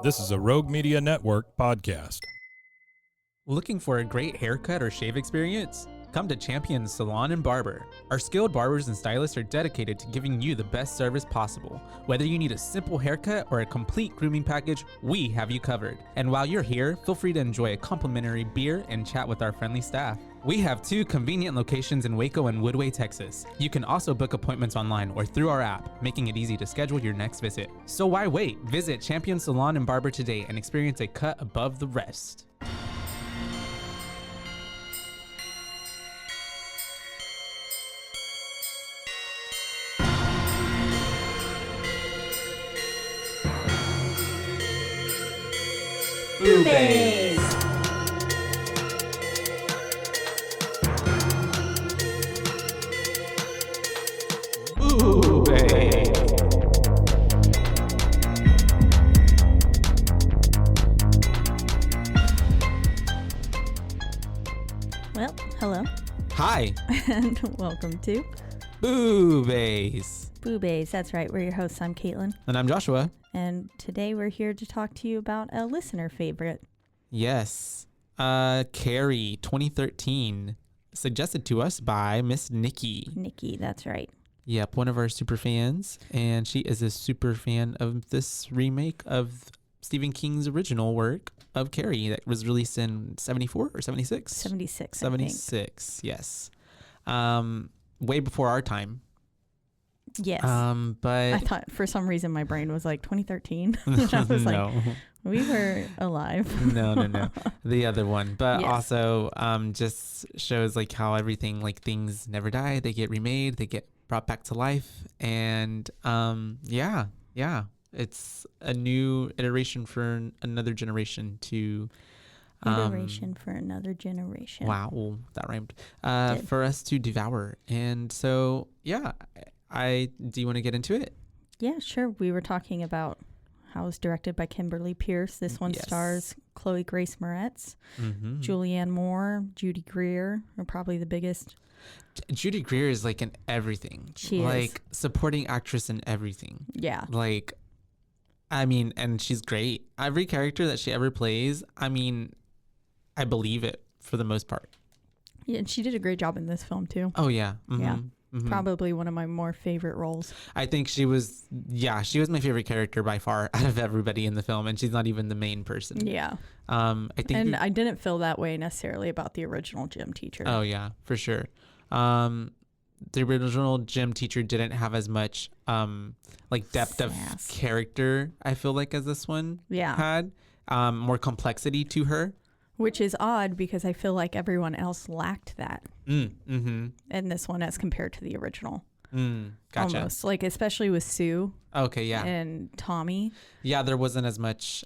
This is a Rogue Media Network podcast. Looking for a great haircut or shave experience? Come to Champion Salon and Barber. Our skilled barbers and stylists are dedicated to giving you the best service possible. Whether you need a simple haircut or a complete grooming package, we have you covered. And while you're here, feel free to enjoy a complimentary beer and chat with our friendly staff. We have 2 convenient locations in Waco and Woodway, Texas. You can also book appointments online or through our app, making it easy to schedule your next visit. So why wait? Visit Champion Salon and Barber today and experience a cut above the rest. BooBaes. BooBaes. Well, hello, Hi, and welcome to BooBaes. BooBaes. That's right, we're your hosts. I'm Caitlin, And I'm Joshua. and today we're here to talk to you about a listener favorite. Yes. Carrie, 2013, suggested to us by Miss Nikki. Nikki, that's right. Yep, one of our super fans. And she is a super fan of this remake of Stephen King's original work of Carrie that was released in 74 or 76? 76, 76, yes. Way before our time. Yes. But I thought for some reason my brain was like 2013. And I was no. like, we were alive. No. The other one. But Yes. also just shows like how everything, like things never die. They get remade. They get brought back to life. And yeah. It's a new iteration for another generation to... Iteration for another generation. Wow, that rhymed. Did. For us to devour. And so, yeah, do you want to get into it? Yeah, sure. We were talking about how it was directed by Kimberly Peirce. This one Yes. stars Chloë Grace Moretz, Mm-hmm. Julianne Moore, Judy Greer are probably the biggest. Judy Greer is like in everything. She is. Like supporting actress in everything. Yeah. Like, I mean, and she's great. Every character that she ever plays, I mean, I believe it for the most part. Yeah, and she did a great job in this film too. Oh, yeah. Mm-hmm. Yeah. Mm-hmm. Probably one of my more favorite roles. I think she was my favorite character by far out of everybody in the film, and she's not even the main person. Yeah. I think. And I didn't feel that way necessarily about the original gym teacher. Oh yeah, for sure. The original gym teacher didn't have as much like depth Sass. of character, I feel like, as this one Yeah. had. More complexity to her. Which is odd because I feel like everyone else lacked that Mm-hmm. in this one as compared to the original. Gotcha. Almost. Like especially with Sue Okay, yeah. and Tommy. Yeah, there wasn't as much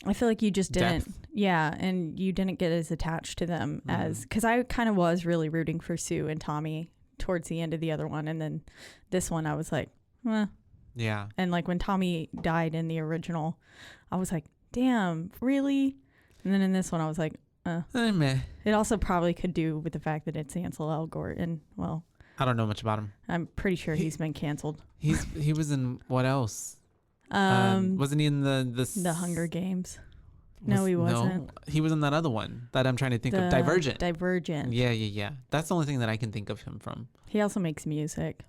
I feel like you just didn't. Depth. Yeah, and you didn't get as attached to them as, because I kind of was really rooting for Sue and Tommy towards the end of the other one, and then this one I was like, eh. yeah. And like when Tommy died in the original, I was like, damn, really? And then in this one I was like, Meh. It also probably could do with the fact that it's Ansel Elgort, and well, I don't know much about him. I'm pretty sure he's been canceled. He was in what else? Wasn't he in The Hunger Games? No, he wasn't. No, he was in that other one that I'm trying to think of. Divergent. Divergent. Yeah. That's the only thing that I can think of him from. He also makes music.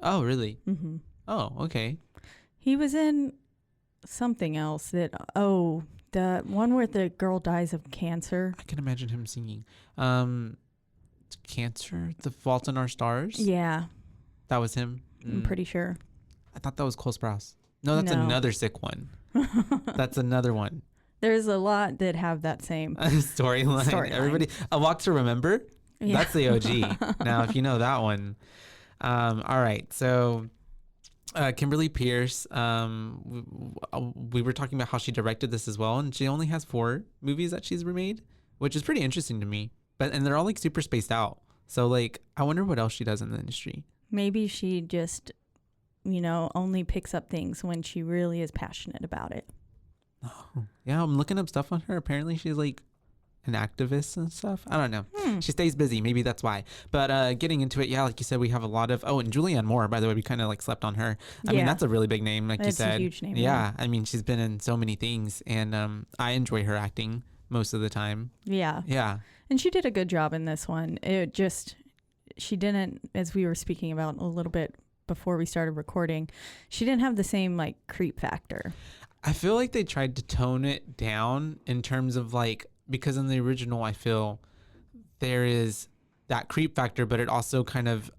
Oh, really? Mm-hmm. Oh, okay. He was in something else that, the one where the girl dies of cancer. I can imagine him singing. Cancer, The Fault in Our Stars. Yeah, That was him. I'm pretty sure. I thought that was Cole Sprouse. No, that's No. another sick one. That's another one. There's a lot that have that same. Storyline. Everybody. A Walk to Remember. Yeah. That's the OG. Now, if you know that one. All right. So, Kimberly Peirce, we were talking about how she directed this as well, and she only has 4 movies that she's remade, which is pretty interesting to me. And they're all like super spaced out. So like, I wonder what else she does in the industry. Maybe she just, only picks up things when she really is passionate about it. Yeah, I'm looking up stuff on her. Apparently, she's like an activist and stuff. I don't know. She stays busy. Maybe that's why. But getting into it, yeah, like you said, we have a lot of, and Julianne Moore, by the way, we kind of like slept on her. I mean, that's a really big name, like you said. That's a huge name. Yeah. I mean, she's been in so many things, and I enjoy her acting most of the time. Yeah. Yeah. And she did a good job in this one. She didn't, as we were speaking about a little bit before we started recording, she didn't have the same like creep factor. I feel like they tried to tone it down in terms of like, because in the original, I feel there is that creep factor, but it also kind of,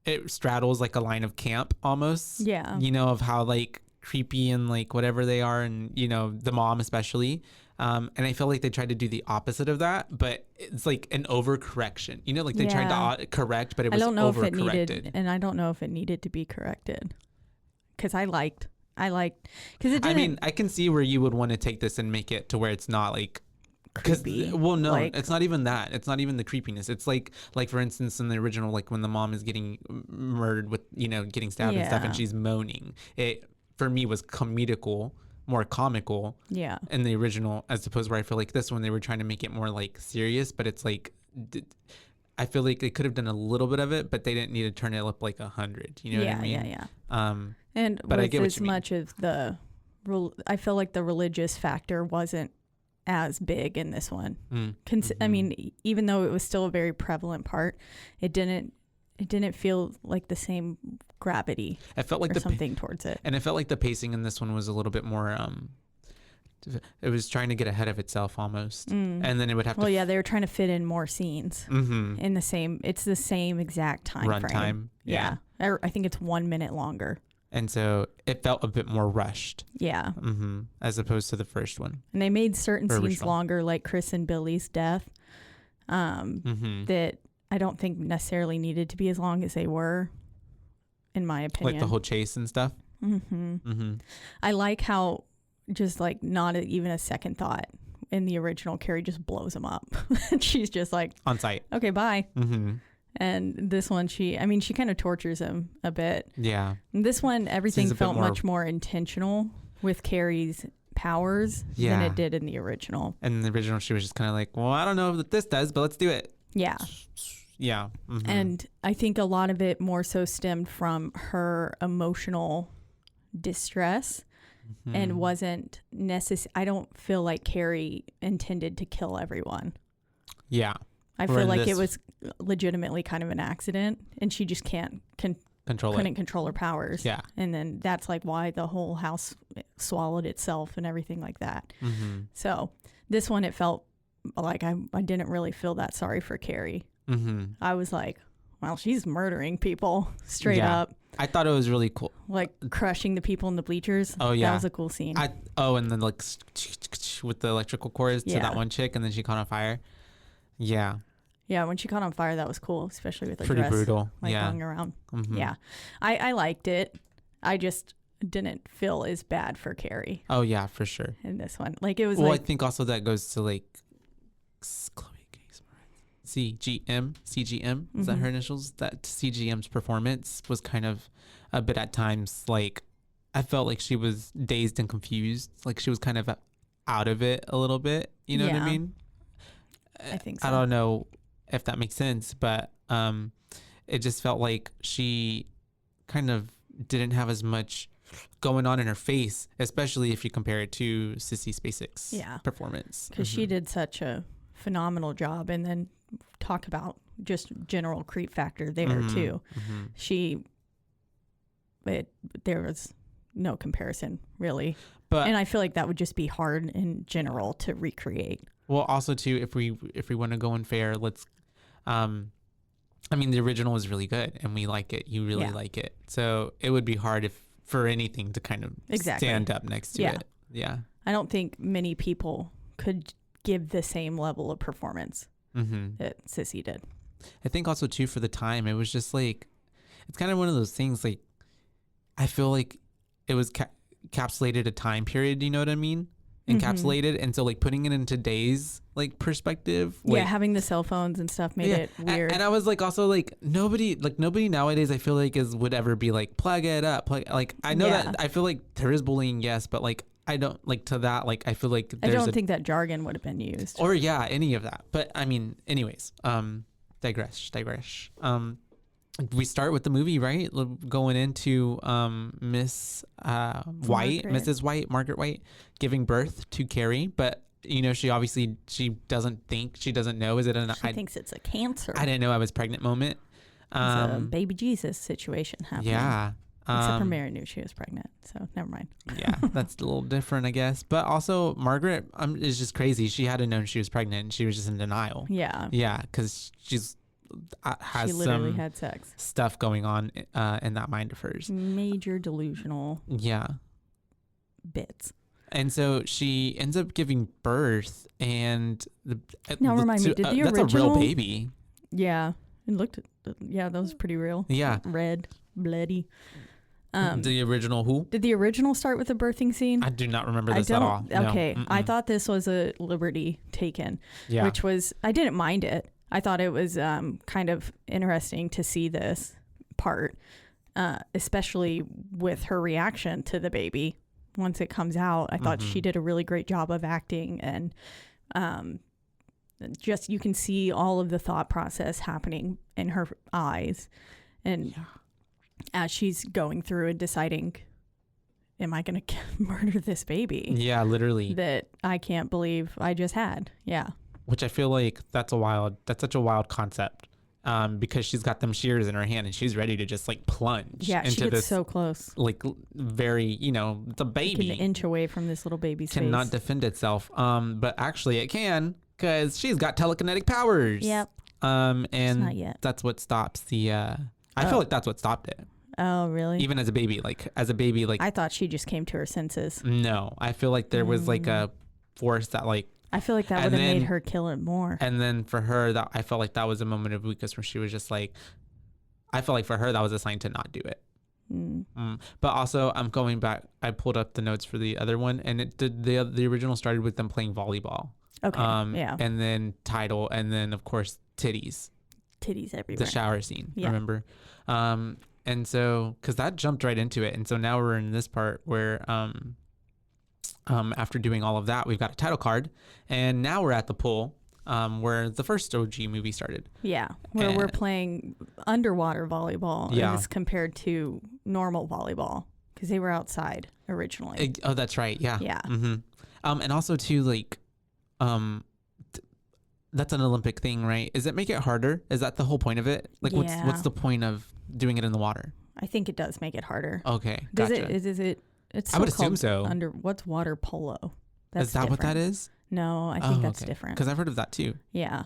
it straddles like a line of camp almost. Yeah. You know, of how like creepy and like whatever they are, and, you know, the mom especially. And I feel like they tried to do the opposite of that, but it's like an overcorrection. You know, like they tried to correct, but it was overcorrected. I don't know if it needed, and I don't know if it needed to be corrected, because I liked, because it didn't. I mean, I can see where you would want to take this and make it to where it's not like creepy. Well, no, like, it's not even that. It's not even the creepiness. It's like for instance, in the original, like when the mom is getting murdered with, you know, getting stabbed and stuff, and she's moaning. It for me was more comical. Yeah. In the original, as opposed where I feel like this one they were trying to make it more like serious, but it's like. I feel like they could have done a little bit of it, but they didn't need to turn it up like 100. You know what I mean? Yeah. And but with I get as much of the, I feel like the religious factor wasn't as big in this one. I mean, even though it was still a very prevalent part, it didn't feel like the same gravity. It felt like something towards it, and it felt like the pacing in this one was a little bit more. It was trying to get ahead of itself almost, and then it would have to. Well, yeah, they were trying to fit in more scenes in the same. It's the same exact time run frame. Time. Yeah. I think it's 1 minute longer. And so it felt a bit more rushed. Yeah. As opposed to the first one. And they made certain scenes longer, like Chris and Billy's death, that I don't think necessarily needed to be as long as they were, in my opinion. Like the whole chase and stuff. I like how. Just like not even a second thought in the original, Carrie just blows him up. She's just like on site. Okay, bye. And this one, she kind of tortures him a bit. Yeah. And this one, everything felt much more intentional with Carrie's powers than it did in the original. And in the original, she was just kind of like, well, I don't know what this does, but let's do it. Yeah. Yeah. And I think a lot of it more so stemmed from her emotional distress. And wasn't necessary. I don't feel like Carrie intended to kill everyone. Yeah. I feel like it was legitimately kind of an accident, and she just couldn't control her powers. Yeah. And then that's like why the whole house swallowed itself and everything like that. So this one, it felt like I didn't really feel that sorry for Carrie. I was like, well, she's murdering people straight up. I thought it was really cool. Like crushing the people in the bleachers. Oh, yeah. That was a cool scene. And then like with the electrical cords to that one chick, and then she caught on fire. Yeah. Yeah, when she caught on fire, that was cool, especially with the pretty dress brutal. like hung around. Yeah. I liked it. I just didn't feel as bad for Carrie. Oh, yeah, for sure. In this one. Like it was I think also that goes to like Chloë CGM, is that her initials? That CGM's performance was kind of a bit at times like I felt like she was dazed and confused, like she was kind of out of it a little bit, you know what I mean? I think so. I don't know if that makes sense, but it just felt like she kind of didn't have as much going on in her face, especially if you compare it to Sissy Spacek's performance. Because she did such a phenomenal job, and then talk about just general creep factor there too. There was no comparison really, and I feel like that would just be hard in general to recreate. Well, also too, if we want to go unfair, let's I mean, the original is really good and we like it. You really like it, so it would be hard for anything to kind of stand up next to it. Yeah, I don't think many people could give the same level of performance that Sissy did. I think also too, for the time, it was just like, it's kind of one of those things, like I feel like it was encapsulated a time period, you know what I mean? Encapsulated. And so like putting it in today's like perspective, like, having the cell phones and stuff made it weird. And I was like, also like nobody nowadays I feel like would ever be like, plug it up, like I know that I feel like there is bullying, yes, but like I don't like to that. Like, I feel like I don't think that jargon would have been used. Or any of that. But I mean, anyways, digress. We start with the movie, right? Going into Mrs. White, Margaret White, giving birth to Carrie, but she doesn't know. Is it she thinks it's a cancer. I didn't know I was pregnant moment. It's a baby Jesus situation happening. Yeah. Except for Mary knew she was pregnant, so never mind. Yeah, that's a little different, I guess. But also, Margaret is just crazy. She had to known she was pregnant, and she was just in denial. Yeah. Yeah, because she literally had sex stuff going on in that mind of hers. Major delusional. Yeah. Bits. And so she ends up giving birth, and now remind me, did the original? That's a real baby. Yeah, it looked. Yeah, that was pretty real. Yeah, red, bloody. The original who? Did the original start with a birthing scene? I do not remember this at all. Okay, No. I thought this was a liberty taken, which was, I didn't mind it. I thought it was kind of interesting to see this part, especially with her reaction to the baby once it comes out. I thought she did a really great job of acting, and just you can see all of the thought process happening in her eyes. And as she's going through and deciding, am I going to murder this baby? Yeah, literally. That I can't believe I just had. Yeah. Which I feel like that's such a wild concept. Because she's got them shears in her hand and she's ready to just like plunge into she gets this so close. Like very, it's a baby. Like an inch away from this little baby's cannot face. defend itself. But actually it can, because she's got telekinetic powers. Yep. And not yet. That's what stops the I feel like that's what stopped it. Oh, really? Even as a baby, I thought she just came to her senses. No, I feel like there was like a force that like, I feel like that would have made her kill it more. And then for her, that I felt like that was a moment of weakness where she was just like, I felt like for her that was a sign to not do it. But also, I'm going back. I pulled up the notes for the other one, and it did the original started with them playing volleyball. Okay. Yeah. And then title, and then of course titties everywhere. The shower scene. Yeah. Remember? And so because that jumped right into it, and so now we're in this part where after doing all of that, we've got a title card, and now we're at the pool where the first OG movie started. Yeah, where we're playing underwater volleyball as compared to normal volleyball, because they were outside originally. Oh, that's right. Yeah. Yeah. And also too, like, that's an Olympic thing, right? Does it make it harder? Is that the whole point of it? Like, what's the point of doing it in the water? I think it does make it harder. Okay, gotcha. Is it? It's I would assume so. What's water polo? Is that different. What that is? No, I think that's different. Because I've heard of that too. Yeah.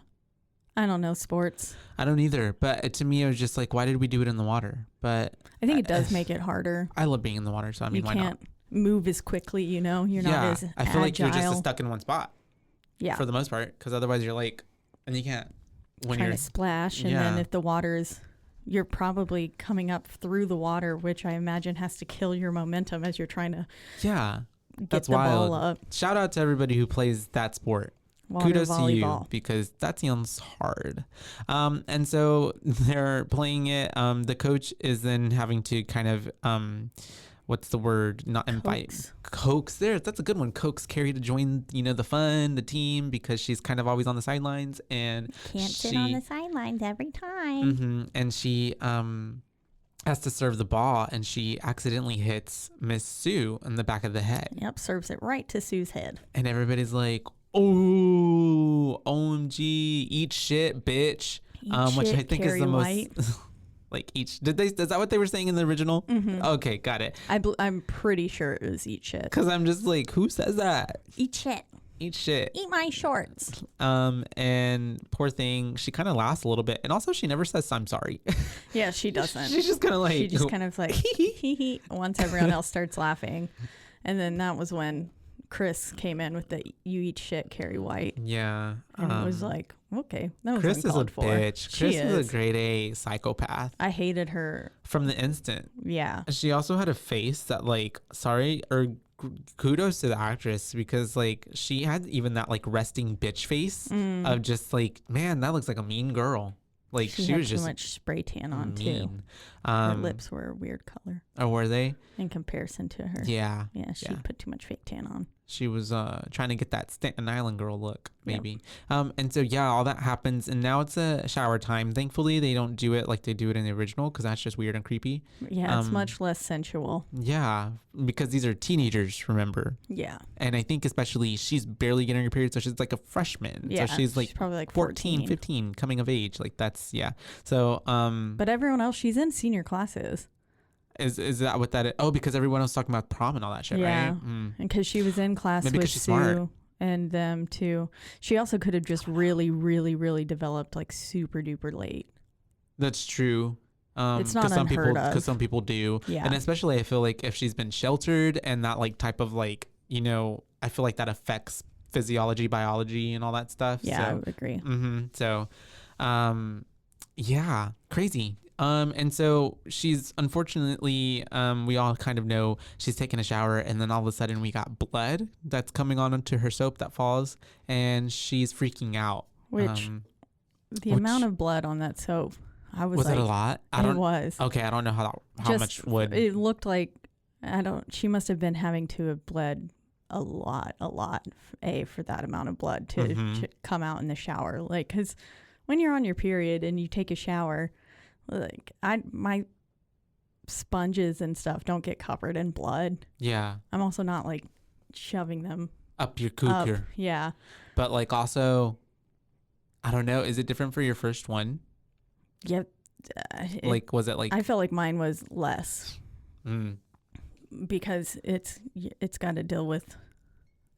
I don't know sports. I don't either. But to me, it was just like, why did we do it in the water? But I think it does make it harder. I love being in the water, so I mean, why not? You can't move as quickly, you're not as agile. I feel like you're just stuck in one spot. Yeah. For the most part, because otherwise you're like, and you can't. When you're trying to splash, and then if the water's, you're probably coming up through the water, which I imagine has to kill your momentum as you're trying to get the ball up. Shout out to everybody who plays that sport. Kudos to you, because that sounds hard. And so they're playing it. The coach is then having to kind of what's the word? Not invite. Coax. That's a good one. Coax Carrie to join, the fun, the team, because she's kind of always on the sidelines, and can't sit on the sidelines every time. And she has to serve the ball, and she accidentally hits Miss Sue in the back of the head. Yep, serves it right to Sue's head. And everybody's like, "Oh, OMG, eat shit, bitch." Which I think Carrie is the White. most. Like is that what they were saying in the original? Okay, got it. I'm pretty sure it was eat shit. Because I'm just like, who says that? Eat shit. Eat shit. Eat my shorts. And poor thing, she kind of laughs a little bit, and also she never says I'm sorry. Yeah, she doesn't. She's just kind of like. She just kind of like hee once everyone else starts laughing, and then that was when Chris came in with the "you eat shit, Carrie White." Yeah, and it was like, okay, that was Chris uncalled is a bitch. She Chris is a grade A psychopath. I hated her from the instant. Yeah, she also had a face that, like, kudos to the actress, because like she had even that like resting bitch face of just like, man, that looks like a mean girl. Like she was just too much spray tan on mean. Her lips were a weird color. Oh, were they? In comparison to her. Yeah. Yeah, she put too much fake tan on. She was trying to get that Staten Island girl look, maybe. Yep. And so, all that happens. And now it's a shower time. Thankfully, they don't do it like they do it in the original because that's just weird and creepy. Yeah, it's much less sensual. Yeah, because these are teenagers, remember? Yeah. And I think especially she's barely getting her period. So she's like a freshman. Yeah, so she's like probably like 14, 15, coming of age. Like that's, So. But everyone else, she's in senior classes. Is that what that is? Oh, because everyone else talking about prom and all that shit, right? And because she was in class with Sue smart. And them too. She also could have just really, really, really developed like super duper late. That's true. It's not unheard of. Because some people do. Yeah. And especially I feel like if she's been sheltered and that like type of like, I feel like that affects physiology, biology and all that stuff. Yeah, so, I would agree. So, crazy. And so she's unfortunately, we all kind of know she's taking a shower and then all of a sudden we got blood that's coming on into her soap that falls and she's freaking out. Which amount of blood on that soap, I was like, it a lot? It was. Okay. I don't know how much would. It looked like, she must have been having to have bled a lot for that amount of blood to come out in the shower. Like, cause when you're on your period and you take a shower, like my sponges and stuff don't get covered in blood. Yeah. I'm also not like shoving them up your cooker. Yeah. But like also, I don't know. Is it different for your first one? Yep. Was it like? I felt like mine was less. Because it's got to deal with,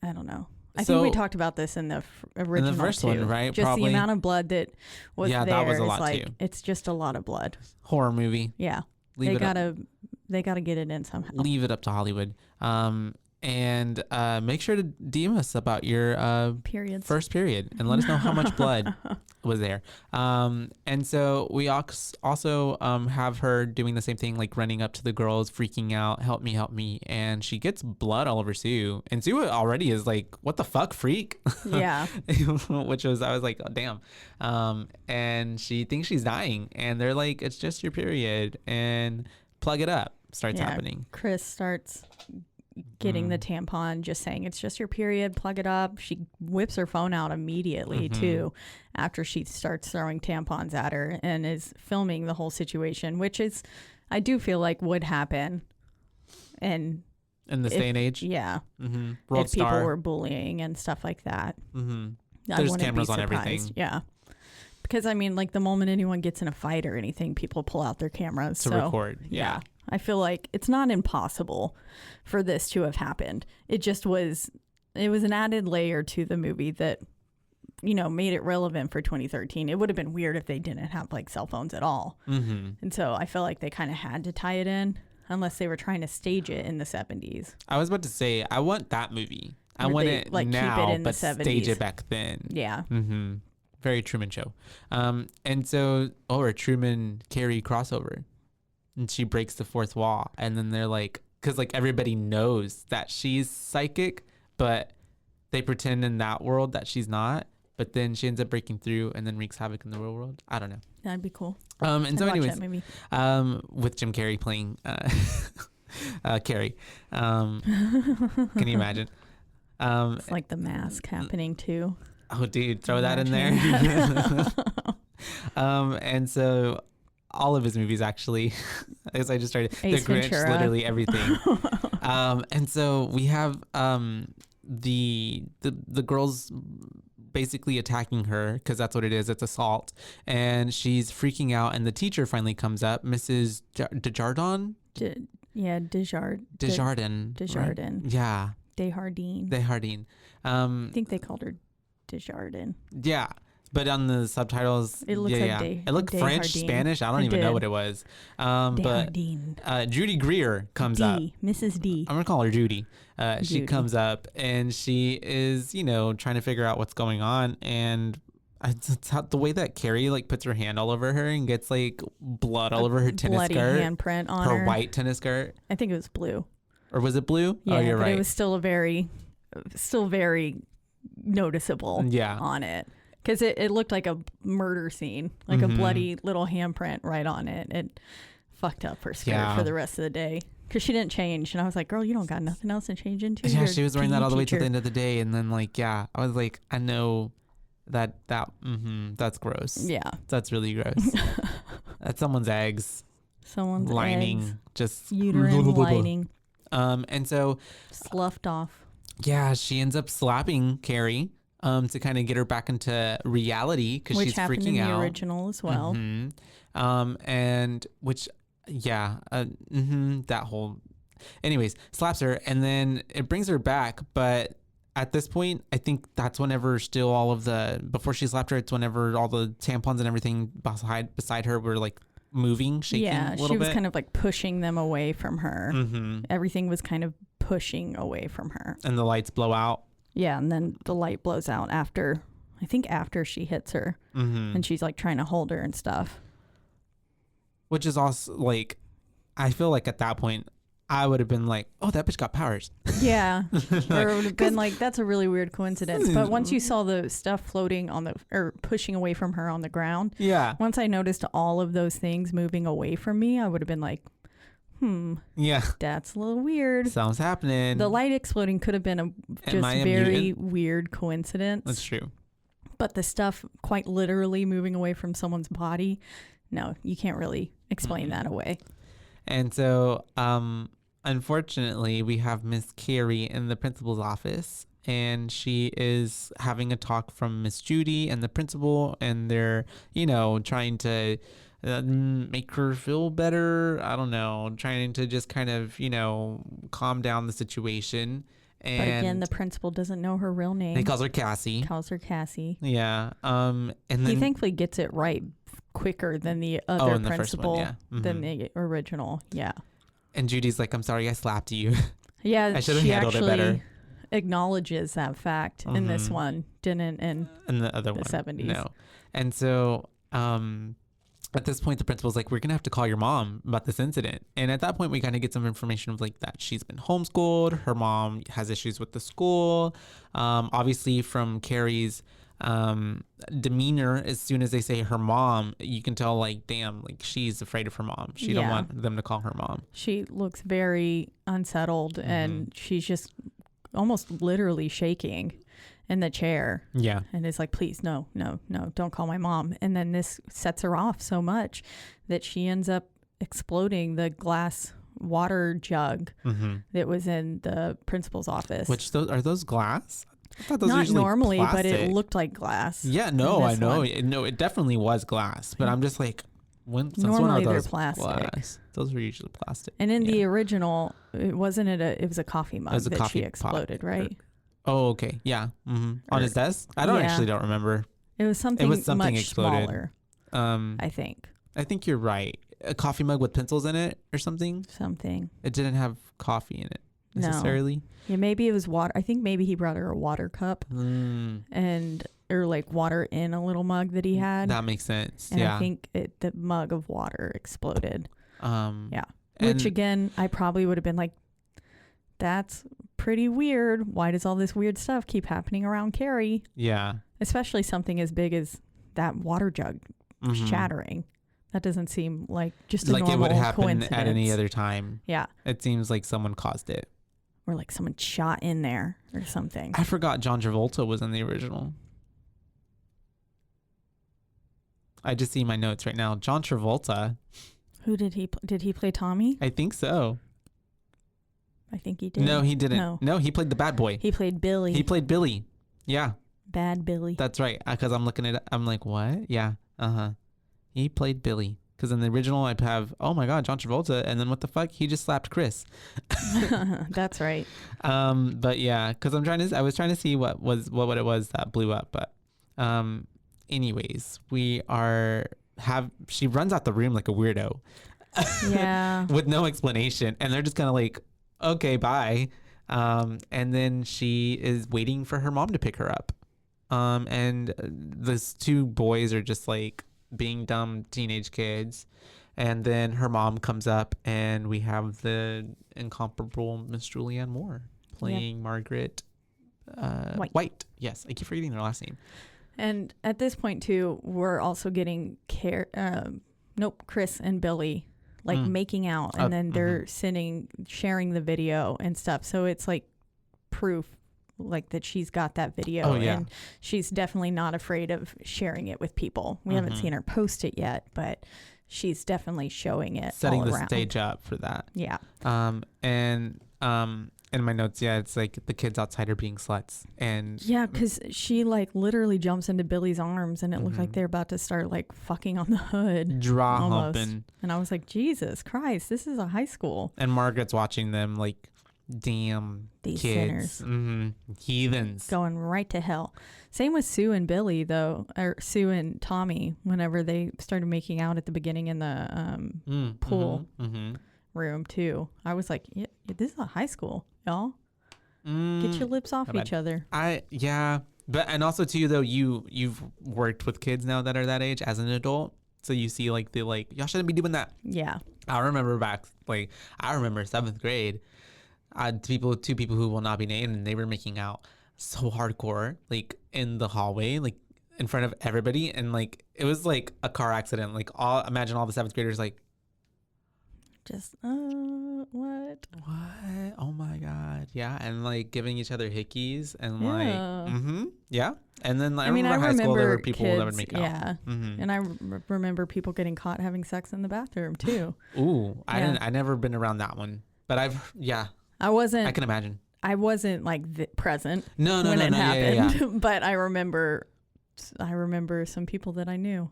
I don't know. I think we talked about this in the original. In the first one, right? Just Probably. the amount of blood that was there. That was a lot like, too. It's just a lot of blood. Horror movie. Yeah. They gotta get it in somehow. Leave it up to Hollywood. And make sure to DM us about your first period and let us know how much blood was there. And so we also have her doing the same thing, like running up to the girls, freaking out, help me. And she gets blood all over Sue. And Sue already is like, what the fuck, freak? Yeah. I was like, oh, damn. And she thinks she's dying. And they're like, it's just your period. And plug it up starts happening. Chris starts getting the tampon, just saying it's just your period, plug it up. She whips her phone out immediately too after she starts throwing tampons at her and is filming the whole situation, which is, I do feel like would happen in this day and age. Yeah. World if star. people were bullying and stuff like that. There's cameras on everything. Yeah. Because I mean, like the moment anyone gets in a fight or anything, people pull out their cameras to record. Yeah. I feel like it's not impossible for this to have happened. It was an added layer to the movie that, made it relevant for 2013. It would have been weird if they didn't have like cell phones at all. And so I feel like they kind of had to tie it in unless they were trying to stage it in the 70s. I was about to say, I want that movie. I want it like now, keep it in but the 70s. Stage it back then. Yeah. Very Truman Show. And so, a Truman Carrie crossover. And she breaks the fourth wall. And then they're like, because like everybody knows that she's psychic, but they pretend in that world that she's not. But then she ends up breaking through and then wreaks havoc in the real world. I don't know. That'd be cool. And so anyways, with Jim Carrey playing Carrie. Can you imagine? It's like The Mask happening too. Oh, dude, throw that in there. And so all of his movies, actually, as I just started, Ace The Grinch, Ventura. literally everything. And so we have the girls basically attacking her because that's what it is. It's assault, and she's freaking out. And the teacher finally comes up, Mrs. Desjardins. Desjardins. Desjardins. Right? Yeah. Desjardins. I think they called her Desjardins. Yeah. But on the subtitles, it looks like it looked French, Spanish. I don't even know what it was. But Judy Greer comes up. Mrs. D. I'm gonna call her Judy. She comes up and she is, trying to figure out what's going on. And the way that Carrie like puts her hand all over her and gets like blood all over her tennis skirt, bloody handprint on her white tennis skirt. I think it was blue. Or was it blue? Yeah, oh, you're right. It was still very noticeable. Yeah. On it. Because it looked like a murder scene, like a bloody little handprint right on it. It fucked up her skirt for the rest of the day. Because she didn't change. And I was like, girl, you don't got nothing else to change into? Yeah, You're she was wearing that all the way to the teacher. end of the day. And then like, I was like, I know that's gross. Yeah. That's really gross. That's someone's eggs. Someone's lining. eggs, Just uterine lining. And so. Sloughed off. Yeah, she ends up slapping Carrie to kind of get her back into reality because she's freaking out. Which happened in the original as well. And which... Yeah, that whole... Anyways, slaps her, and then it brings her back, but at this point, I think that's whenever still all of the... Before she slapped her, it's whenever all the tampons and everything beside her were, like, moving, shaking a little bit. Yeah, she was kind of, like, pushing them away from her. Everything was kind of pushing away from her. And the lights blow out. Yeah, and then the light blows out after she hits her. And she's, like, trying to hold her and stuff. Which is also like, I feel like at that point, I would have been like, oh, that bitch got powers. Yeah. Or it would have been like, that's a really weird coincidence. But once you saw the stuff floating or pushing away from her on the ground. Yeah. Once I noticed all of those things moving away from me, I would have been like, yeah, that's a little weird. Something's happening. The light exploding could have been a very weird coincidence. That's true. But the stuff quite literally moving away from someone's body, no, you can't really explain that away. And so, unfortunately, we have Miss Carrie in the principal's office, and she is having a talk from Miss Judy and the principal, and they're, trying to make her feel better. I don't know, trying to just kind of, calm down the situation. And but again, the principal doesn't know her real name. He calls her Cassie. Yeah. And then he thankfully gets it right quicker than the other principal, than the original. Yeah. And Judy's like, I'm sorry I slapped you. Yeah, I should have handled it better. Acknowledges that fact in this one, didn't in the other one. 70s. No. And so at this point, the principal's like, we're going to have to call your mom about this incident. And at that point, we kind of get some information of like that she's been homeschooled. Her mom has issues with the school. Obviously, from Carrie's demeanor, as soon as they say her mom, you can tell like, damn, like she's afraid of her mom. She don't want them to call her mom. She looks very unsettled and she's just almost literally shaking in the chair. Yeah. And it's like, please, no, don't call my mom. And then this sets her off so much that she ends up exploding the glass water jug that was in the principal's office. Which are those glass? I thought those Not were normally, plastic. But it looked like glass. Yeah, no, I know. No, it definitely was glass. But I'm just like, normally they're plastic. Glass? Those were usually plastic. And in the original, it was a coffee mug that she exploded, right? Oh, okay. Yeah. On his desk? I actually don't remember. It was something much exploded. smaller. I think. I think you're right. A coffee mug with pencils in it or something? Something. It didn't have coffee in it necessarily. No. Yeah, maybe it was water. I think maybe he brought her a water cup or like water in a little mug that he had. That makes sense. And I think the mug of water exploded. Yeah. Which again, I probably would have been like, that's pretty weird. Why does all this weird stuff keep happening around Carrie? Yeah. Especially something as big as that water jug shattering. That doesn't seem like just a normal it would happen coincidence. At any other time. Yeah. It seems like someone caused it. Or like someone shot in there or something. I forgot John Travolta was in the original. I just see my notes right now. John Travolta. Who did he play Tommy? I think so. I think he did. No, he didn't. No, he played the bad boy. He played Billy. Yeah. Bad Billy. That's right. Because I'm looking at it. I'm like, what? Yeah. He played Billy. Because in the original, I have, oh my God, John Travolta. And then what the fuck? He just slapped Chris. That's right. But yeah, because I was trying to see what it was that blew up. But anyways, she runs out the room like a weirdo. Yeah. With no explanation. And they're just kind of like, okay, bye. And then she is waiting for her mom to pick her up. And those two boys are just like being dumb teenage kids. And then her mom comes up and we have the incomparable Miss Julianne Moore playing Margaret White. Yes, I keep forgetting their last name. And at this point too, we're also getting Chris and Billy like making out, and then they're sharing the video and stuff. So it's like proof like that she's got that video, and she's definitely not afraid of sharing it with people. We haven't seen her post it yet, but she's definitely showing it, setting all the around. stage up for that. Yeah. And in my notes, it's like the kids outside are being sluts, and because she like literally jumps into Billy's arms, and it looked like they're about to start like fucking on the hood, draw almost. humping. And I was like, Jesus Christ, this is a high school. And Margaret's watching them like, damn, these kids, sinners, heathens, going right to hell. Same with Sue and Billy though, or Sue and Tommy. Whenever they started making out at the beginning in the pool room too, I was like, yeah, this is a high school, y'all. Get your lips off each other. But and also too though, you've worked with kids now that are that age as an adult, so you see like the like, y'all shouldn't be doing that. Yeah. I remember 7th grade. Two people who will not be named, and they were making out so hardcore, like in the hallway, like in front of everybody, and like it was like a car accident. Like imagine all the 7th graders like, just what? Oh my god, yeah, and like giving each other hickeys and and then I remember high school there were people that would make out. And I remember people getting caught having sex in the bathroom too. Ooh, I never been around that one, but I wasn't. I can imagine. I wasn't like present when it happened, but I remember some people that I knew.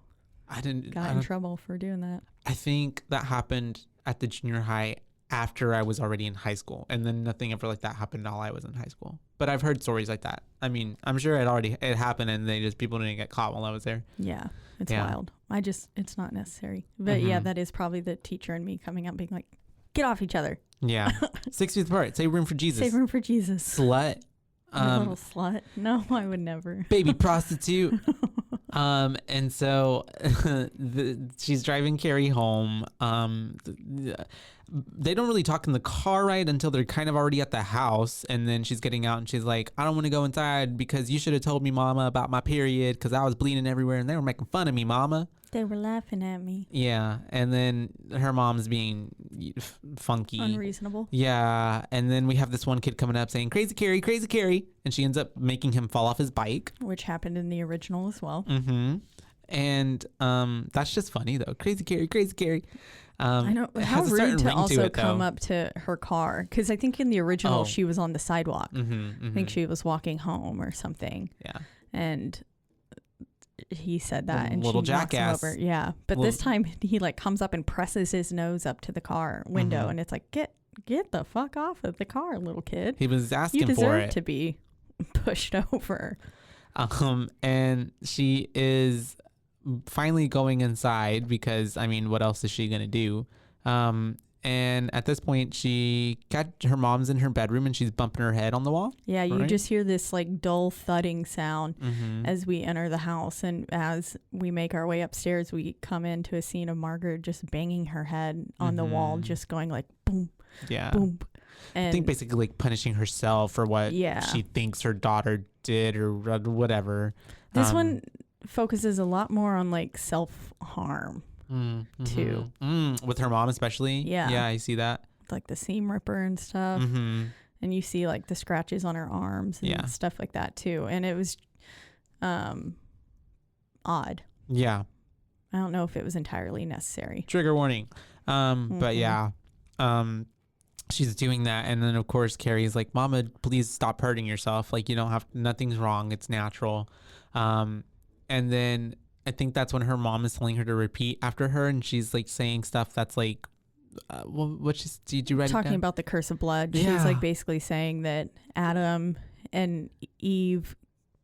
Got in trouble for doing that. I think that happened at the junior high after I was already in high school, and then nothing ever like that happened while I was in high school. But I've heard stories like that. I mean, I'm sure it happened, and people didn't get caught while I was there. Yeah, it's wild. It's not necessary. But that is probably the teacher and me coming up being like, get off each other. Yeah. 6 feet apart. Say room for Jesus. Say room for Jesus. Slut. Little slut. No, I would never. Baby prostitute. And so she's driving Carrie home. They don't really talk in the car right until they're kind of already at the house, and then she's getting out and she's like, I don't want to go inside because you should have told me, mama, about my period, because I was bleeding everywhere and they were making fun of me, mama. They were laughing at me. Yeah. And then her mom's being funky, unreasonable. Yeah. And then we have this one kid coming up saying, crazy Carrie, and she ends up making him fall off his bike, which happened in the original as well. And that's just funny though. Crazy Carrie. I know. How rude to also come up to her car, because I think in the original she was on the sidewalk. I think she was walking home or something. Yeah. And he said that, and little she knocks him jackass. over. Yeah. But this time he like comes up and presses his nose up to the car window, and it's like, get the fuck off of the car, little kid. He was asking for it. You deserve to be pushed over. And she is finally going inside because, I mean, what else is she gonna do? And at this point, she got her mom's in her bedroom and she's bumping her head on the wall. Yeah, you just hear this like dull thudding sound as we enter the house, and as we make our way upstairs, we come into a scene of Margaret just banging her head on the wall, just going like boom, boom. And I think basically like punishing herself for what she thinks her daughter did or whatever. This one focuses a lot more on like self-harm too, with her mom especially. Yeah, I see that, like the seam ripper and stuff, and you see like the scratches on her arms and stuff like that too. And it was odd. I don't know if it was entirely necessary. Trigger warning. But she's doing that, and then of course Carrie's like, mama, please stop hurting yourself, like you don't have, nothing's wrong, it's natural. And then I think that's when her mom is telling her to repeat after her, and she's like saying stuff that's like, did you write talking it down? About the curse of blood. She's like basically saying that Adam and Eve,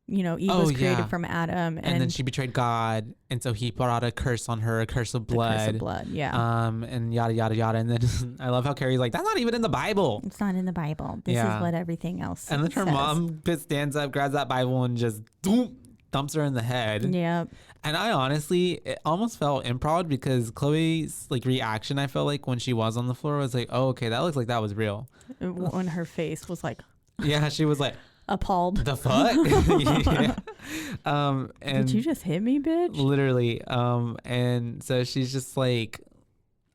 Eve was created from Adam, and then she betrayed God, and so he brought out a curse on her, a curse of blood. Curse of blood, and yada yada yada. And then I love how Carrie's like, that's not even in the Bible. It's not in the Bible. This is what everything else says. And then her mom stands up, grabs that Bible, and just thumps her in the head. Yeah. And I honestly, it almost felt improv, because Chloe's like reaction, I felt like when she was on the floor, was like, oh, okay, that looks like that was real. When her face was like, yeah, she was like appalled. The fuck? And did you just hit me, bitch? Literally. And so she's just like,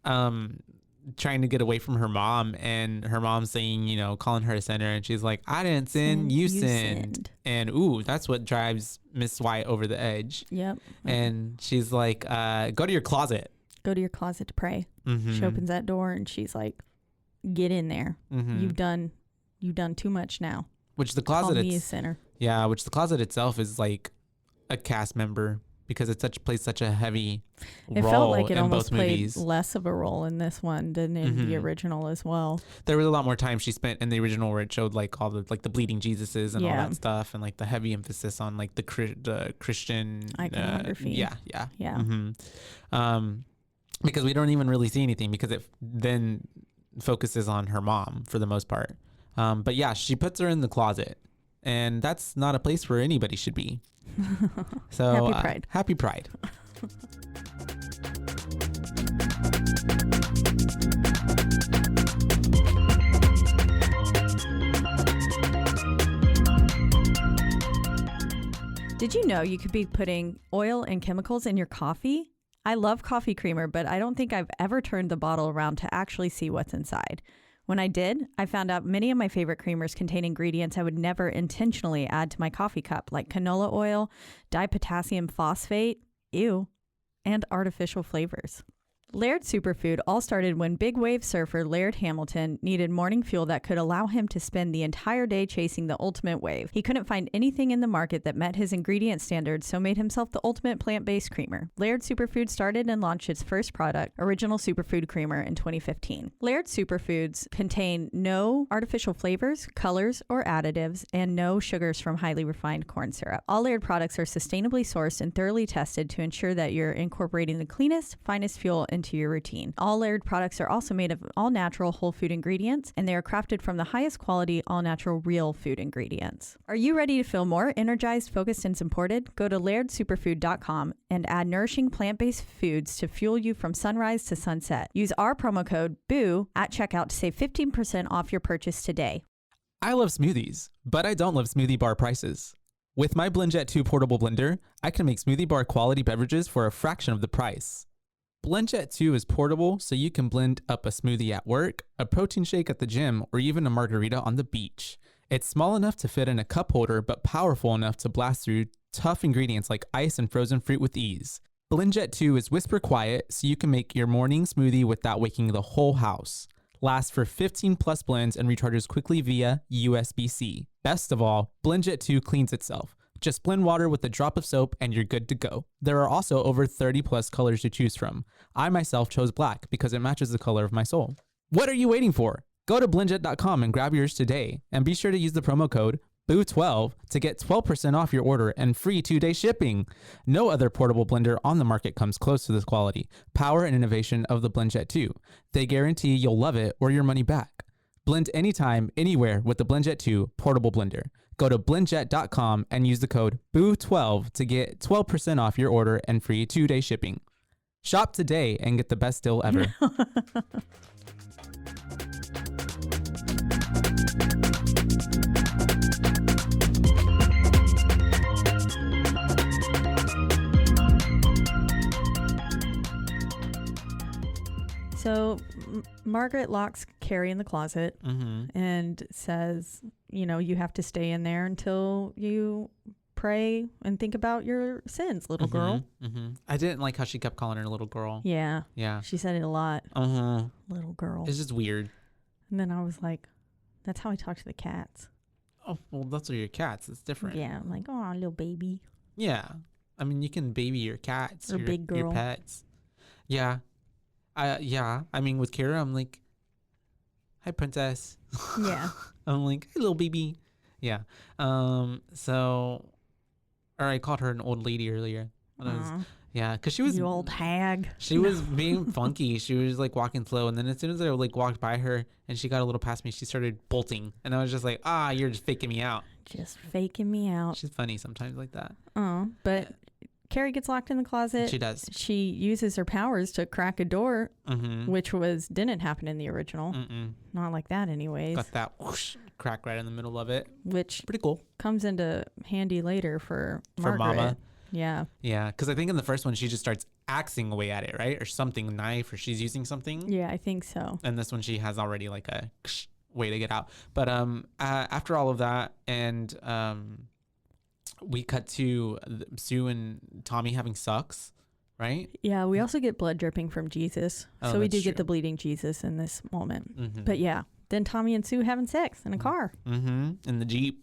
trying to get away from her mom, and her mom saying, you know, calling her a sinner, and she's like, I didn't sin, you sinned. And that's what drives Miss White over the edge. Yep. And she's like, go to your closet. Go to your closet to pray. She opens that door and she's like, get in there. You've done too much now. Which the closet, call me a sinner. Yeah, which the closet itself is like a cast member, because it plays such a heavy role. It felt like it almost played less of a role in this one than in the original as well. There was a lot more time she spent in the original where it showed like all the like the bleeding Jesuses and all that stuff, and like the heavy emphasis on like the Christian iconography. Yeah. Because we don't even really see anything, because it then focuses on her mom for the most part. But yeah, she puts her in the closet, and that's not a place where anybody should be. So happy Pride. Happy Pride. Did you know you could be putting oil and chemicals in your coffee? I love coffee creamer, but I don't think I've ever turned the bottle around to actually see what's inside. When I did, I found out many of my favorite creamers contain ingredients I would never intentionally add to my coffee cup, like canola oil, dipotassium phosphate, and artificial flavors. Laird Superfood all started when big wave surfer Laird Hamilton needed morning fuel that could allow him to spend the entire day chasing the ultimate wave. He couldn't find anything in the market that met his ingredient standards, so made himself the ultimate plant-based creamer. Laird Superfood started and launched its first product, Original Superfood Creamer, in 2015. Laird Superfoods contain no artificial flavors, colors, or additives, and no sugars from highly refined corn syrup. All Laird products are sustainably sourced and thoroughly tested to ensure that you're incorporating the cleanest, finest fuel into your routine. All Laird products are also made of all-natural whole food ingredients, and they are crafted from the highest quality all-natural real food ingredients. Are you ready to feel more energized, focused, and supported? Go to lairdsuperfood.com and add nourishing plant-based foods to fuel you from sunrise to sunset. Use our promo code BOO at checkout to save 15% off your purchase today. I love smoothies, but I don't love smoothie bar prices. With my BlendJet 2 portable blender, I can make smoothie bar quality beverages for a fraction of the price. BlendJet 2 is portable, so you can blend up a smoothie at work, a protein shake at the gym, or even a margarita on the beach. It's small enough to fit in a cup holder, but powerful enough to blast through tough ingredients like ice and frozen fruit with ease. BlendJet 2 is whisper quiet, so you can make your morning smoothie without waking the whole house. Lasts for 15 plus blends and recharges quickly via USB-C. Best of all, BlendJet 2 cleans itself. Just blend water with a drop of soap and you're good to go. There are also over 30 plus colors to choose from. I myself chose black because it matches the color of my soul. What are you waiting for? Go to blendjet.com and grab yours today. And be sure to use the promo code BOO12 to get 12% off your order and free 2-day shipping. No other portable blender on the market comes close to this quality, power, and innovation of the BlendJet 2. They guarantee you'll love it or your money back. Blend anytime, anywhere with the BlendJet 2 portable blender. Go to blendjet.com and use the code BOO12 to get 12% off your order and free 2-day shipping. Shop today and get the best deal ever. So Margaret locks Carrie in the closet and says, you know, you have to stay in there until you pray and think about your sins, little girl. I didn't like how she kept calling her little girl. Yeah. Yeah. She said it a lot. Little girl. It's just weird. And then I was like, that's how I talk to the cats. Oh, well, those are your cats. It's different. Yeah. I'm like, oh, little baby. Yeah. I mean, you can baby your cats or big girl. Your pets. Yeah. Yeah. I mean, with Kara, I'm like, hi, princess. Yeah. I'm like, hey, little baby. Yeah. So, or I called her an old lady earlier. Yeah, because she was... You old hag. She was being funky. She was like walking slow. And then as soon as I like walked by her and she got a little past me, she started bolting. And I was just like, you're just faking me out. Just faking me out. She's funny sometimes like that. But Carrie gets locked in the closet. She does. She uses her powers to crack a door, which didn't happen in the original. Not like that anyways. Got that whoosh, crack right in the middle of it. Which pretty cool. Comes into handy later for Margaret. For Mama. Yeah. Yeah, because I think in the first one, she just starts axing away at it, right? Or something, a knife, or she's using something. Yeah, I think so. And this one, she has already like a way to get out. But after all of that, and we cut to Sue and Tommy having sex, right? Yeah, we also get blood dripping from Jesus. So we do get true. the bleeding Jesus in this moment. Mm-hmm. But yeah, then Tommy and Sue having sex in a car. Mm-hmm. In the Jeep.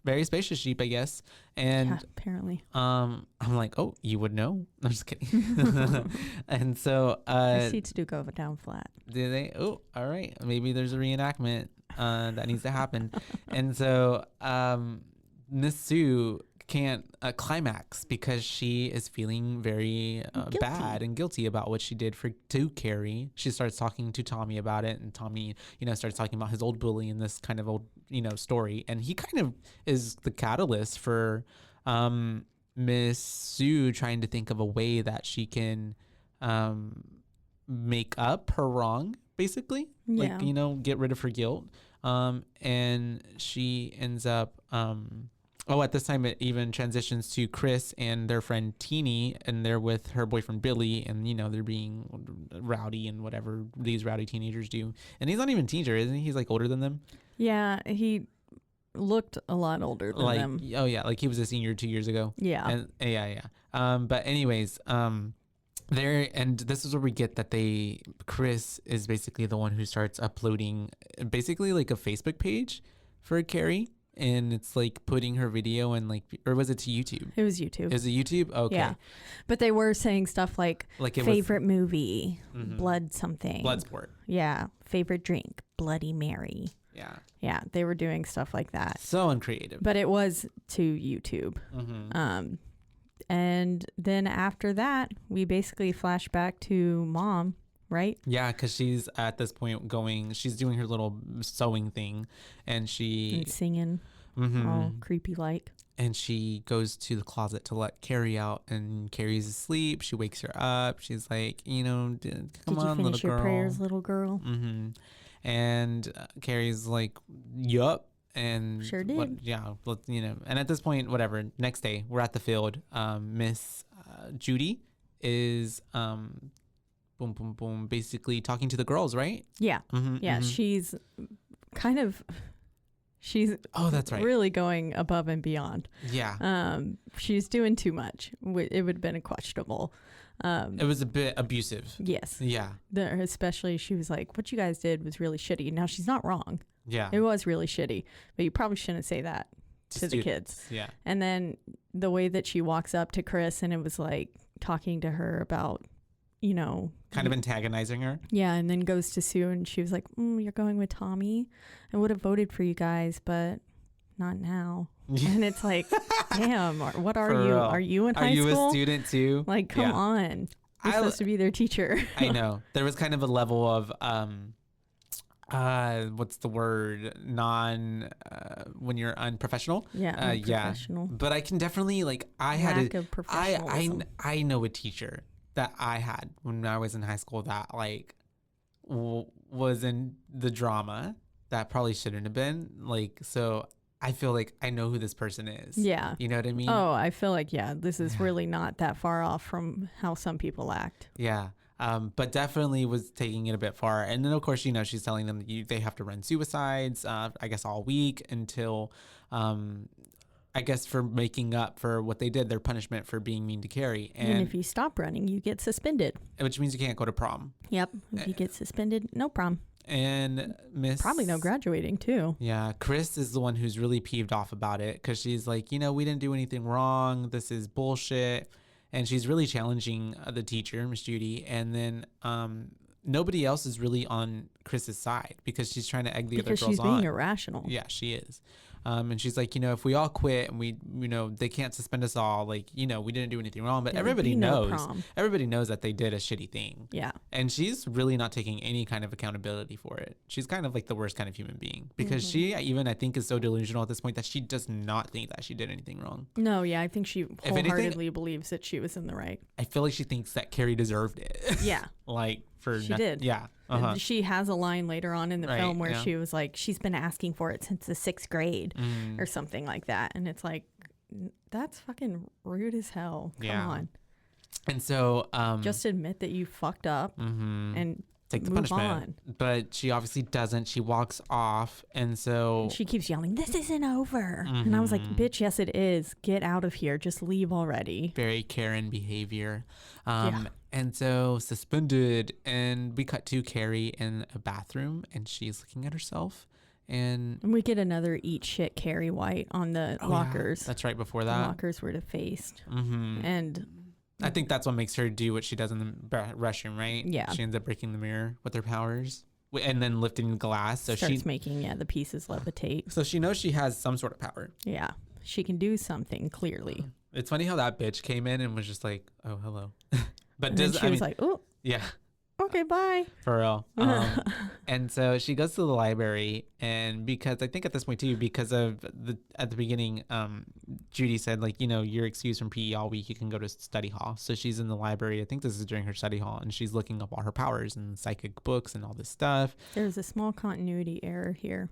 Very spacious Jeep, I guess. And Yeah, apparently. I'm like, oh, you would know. I'm just kidding. And so The seats do go down flat. do they? Oh, all right. Maybe there's a reenactment that needs to happen. And so Miss Sue can't climax because she is feeling very bad and guilty about what she did to Carrie. She starts talking to Tommy about it, and Tommy, starts talking about his old bully and this kind of old, story. And he kind of is the catalyst for Miss Sue trying to think of a way that she can make up her wrong, basically. Yeah. Like, get rid of her guilt. And she ends up at this time it even transitions to Chris and their friend Teeny, and they're with her boyfriend Billy, and they're being rowdy and whatever these rowdy teenagers do. And he's not even a teenager, isn't he? He's like older than them. Yeah, he looked a lot older than them. Oh yeah, like he was a senior 2 years ago. Yeah. And yeah. But anyways, there, and this is where we get that Chris is basically the one who starts uploading basically like a Facebook page for Carrie. And it's like putting her video and or was it to YouTube? It was YouTube. Is it YouTube? Okay. Yeah. But they were saying stuff like favorite movie, mm-hmm. blood something. Bloodsport. Yeah. Favorite drink, Bloody Mary. Yeah. Yeah. They were doing stuff like that. So uncreative. But it was to YouTube. Mm-hmm. And then after that, we basically flash back to Mom. Right? Yeah, because she's at this point she's doing her little sewing thing, and singing, mm-hmm. all creepy like. And she goes to the closet to let Carrie out, and Carrie's asleep. She wakes her up. She's like, come on, Did you finish your prayers, little girl? Mm-hmm. And Carrie's like, yup. And sure did. And at this point, whatever. Next day, we're at the field. Miss Judy is basically talking to the girls, right? Yeah. Mm-hmm, yeah. Mm-hmm. She's that's right. Really going above and beyond. Yeah. She's doing too much. It would have been questionable. It was a bit abusive. Yes. Yeah. Especially she was like, what you guys did was really shitty. Now she's not wrong. Yeah. It was really shitty, but you probably shouldn't say that to the kids. Yeah. And then the way that she walks up to Chris and it was like talking to her about, kind of antagonizing her. Yeah. And then goes to Sue and she was like, you're going with Tommy. I would have voted for you guys, but not now. And it's like, damn, what are you? Are you in high school? Are you a student too? Like, come on. You're supposed to be their teacher. I know. There was kind of a level of, what's the word? When you're unprofessional. Yeah. Unprofessional. Yeah. But I can definitely Lack of professionalism. I know a teacher that I had when I was in high school that was in the drama that probably shouldn't have been so I feel like I know who this person is. Yeah. You know what I mean? Oh, I feel like, this is really not that far off from how some people act. Yeah. But definitely was taking it a bit far. And then, of course, she's telling them they have to run suicides, I guess, all week until, I guess, for making up for what they did, their punishment for being mean to Carrie. And if you stop running, you get suspended. Which means you can't go to prom. Yep. If you get suspended, no prom. And probably no graduating too. Yeah. Chris is the one who's really peeved off about it because she's like, we didn't do anything wrong. This is bullshit. And she's really challenging the teacher, Miss Judy. And then nobody else is really on Chris's side because she's trying to egg the other girls on. Because she's being irrational. Yeah, she is. And she's like, if we all quit and we, they can't suspend us all, we didn't do anything wrong. But everybody knows. Everybody knows that they did a shitty thing. Yeah. And she's really not taking any kind of accountability for it. She's kind of like the worst kind of human being because she even, I think, is so delusional at this point that she does not think that she did anything wrong. No, yeah. I think she wholeheartedly believes that she was in the right. I feel like she thinks that Carrie deserved it. Yeah. She did. Yeah. Uh-huh. She has a line later on in the film where she was like, she's been asking for it since the 6th grade or something like that. And it's like, that's fucking rude as hell. Come on. And so just admit that you fucked up and take the move punishment. on. But she obviously doesn't. She walks off, and so And she keeps yelling, "This isn't over!" And I was like, "Bitch, yes, it is. Get out of here. Just leave already." Very Karen behavior. And so suspended, and we cut to Carrie in a bathroom, and she's looking at herself. And we get another eat shit Carrie White on the lockers. Yeah, that's right before The that. lockers were defaced. And I think that's what makes her do what she does in the restroom, right? Yeah. She ends up breaking the mirror with her powers and then lifting the glass. So starts making the pieces levitate. So she knows she has some sort of power. Yeah. She can do something, clearly. It's funny how that bitch came in and was just like, "Oh, hello." But and then she was like, "Oh, yeah. Okay, bye." For real. And so she goes to the library, and because I think at this point too, because of at the beginning, Judy said, like, you know, you're excused from PE all week, you can go to study hall. So she's in the library. I think this is during her study hall, and she's looking up all her powers and psychic books and all this stuff. There's a small continuity error here.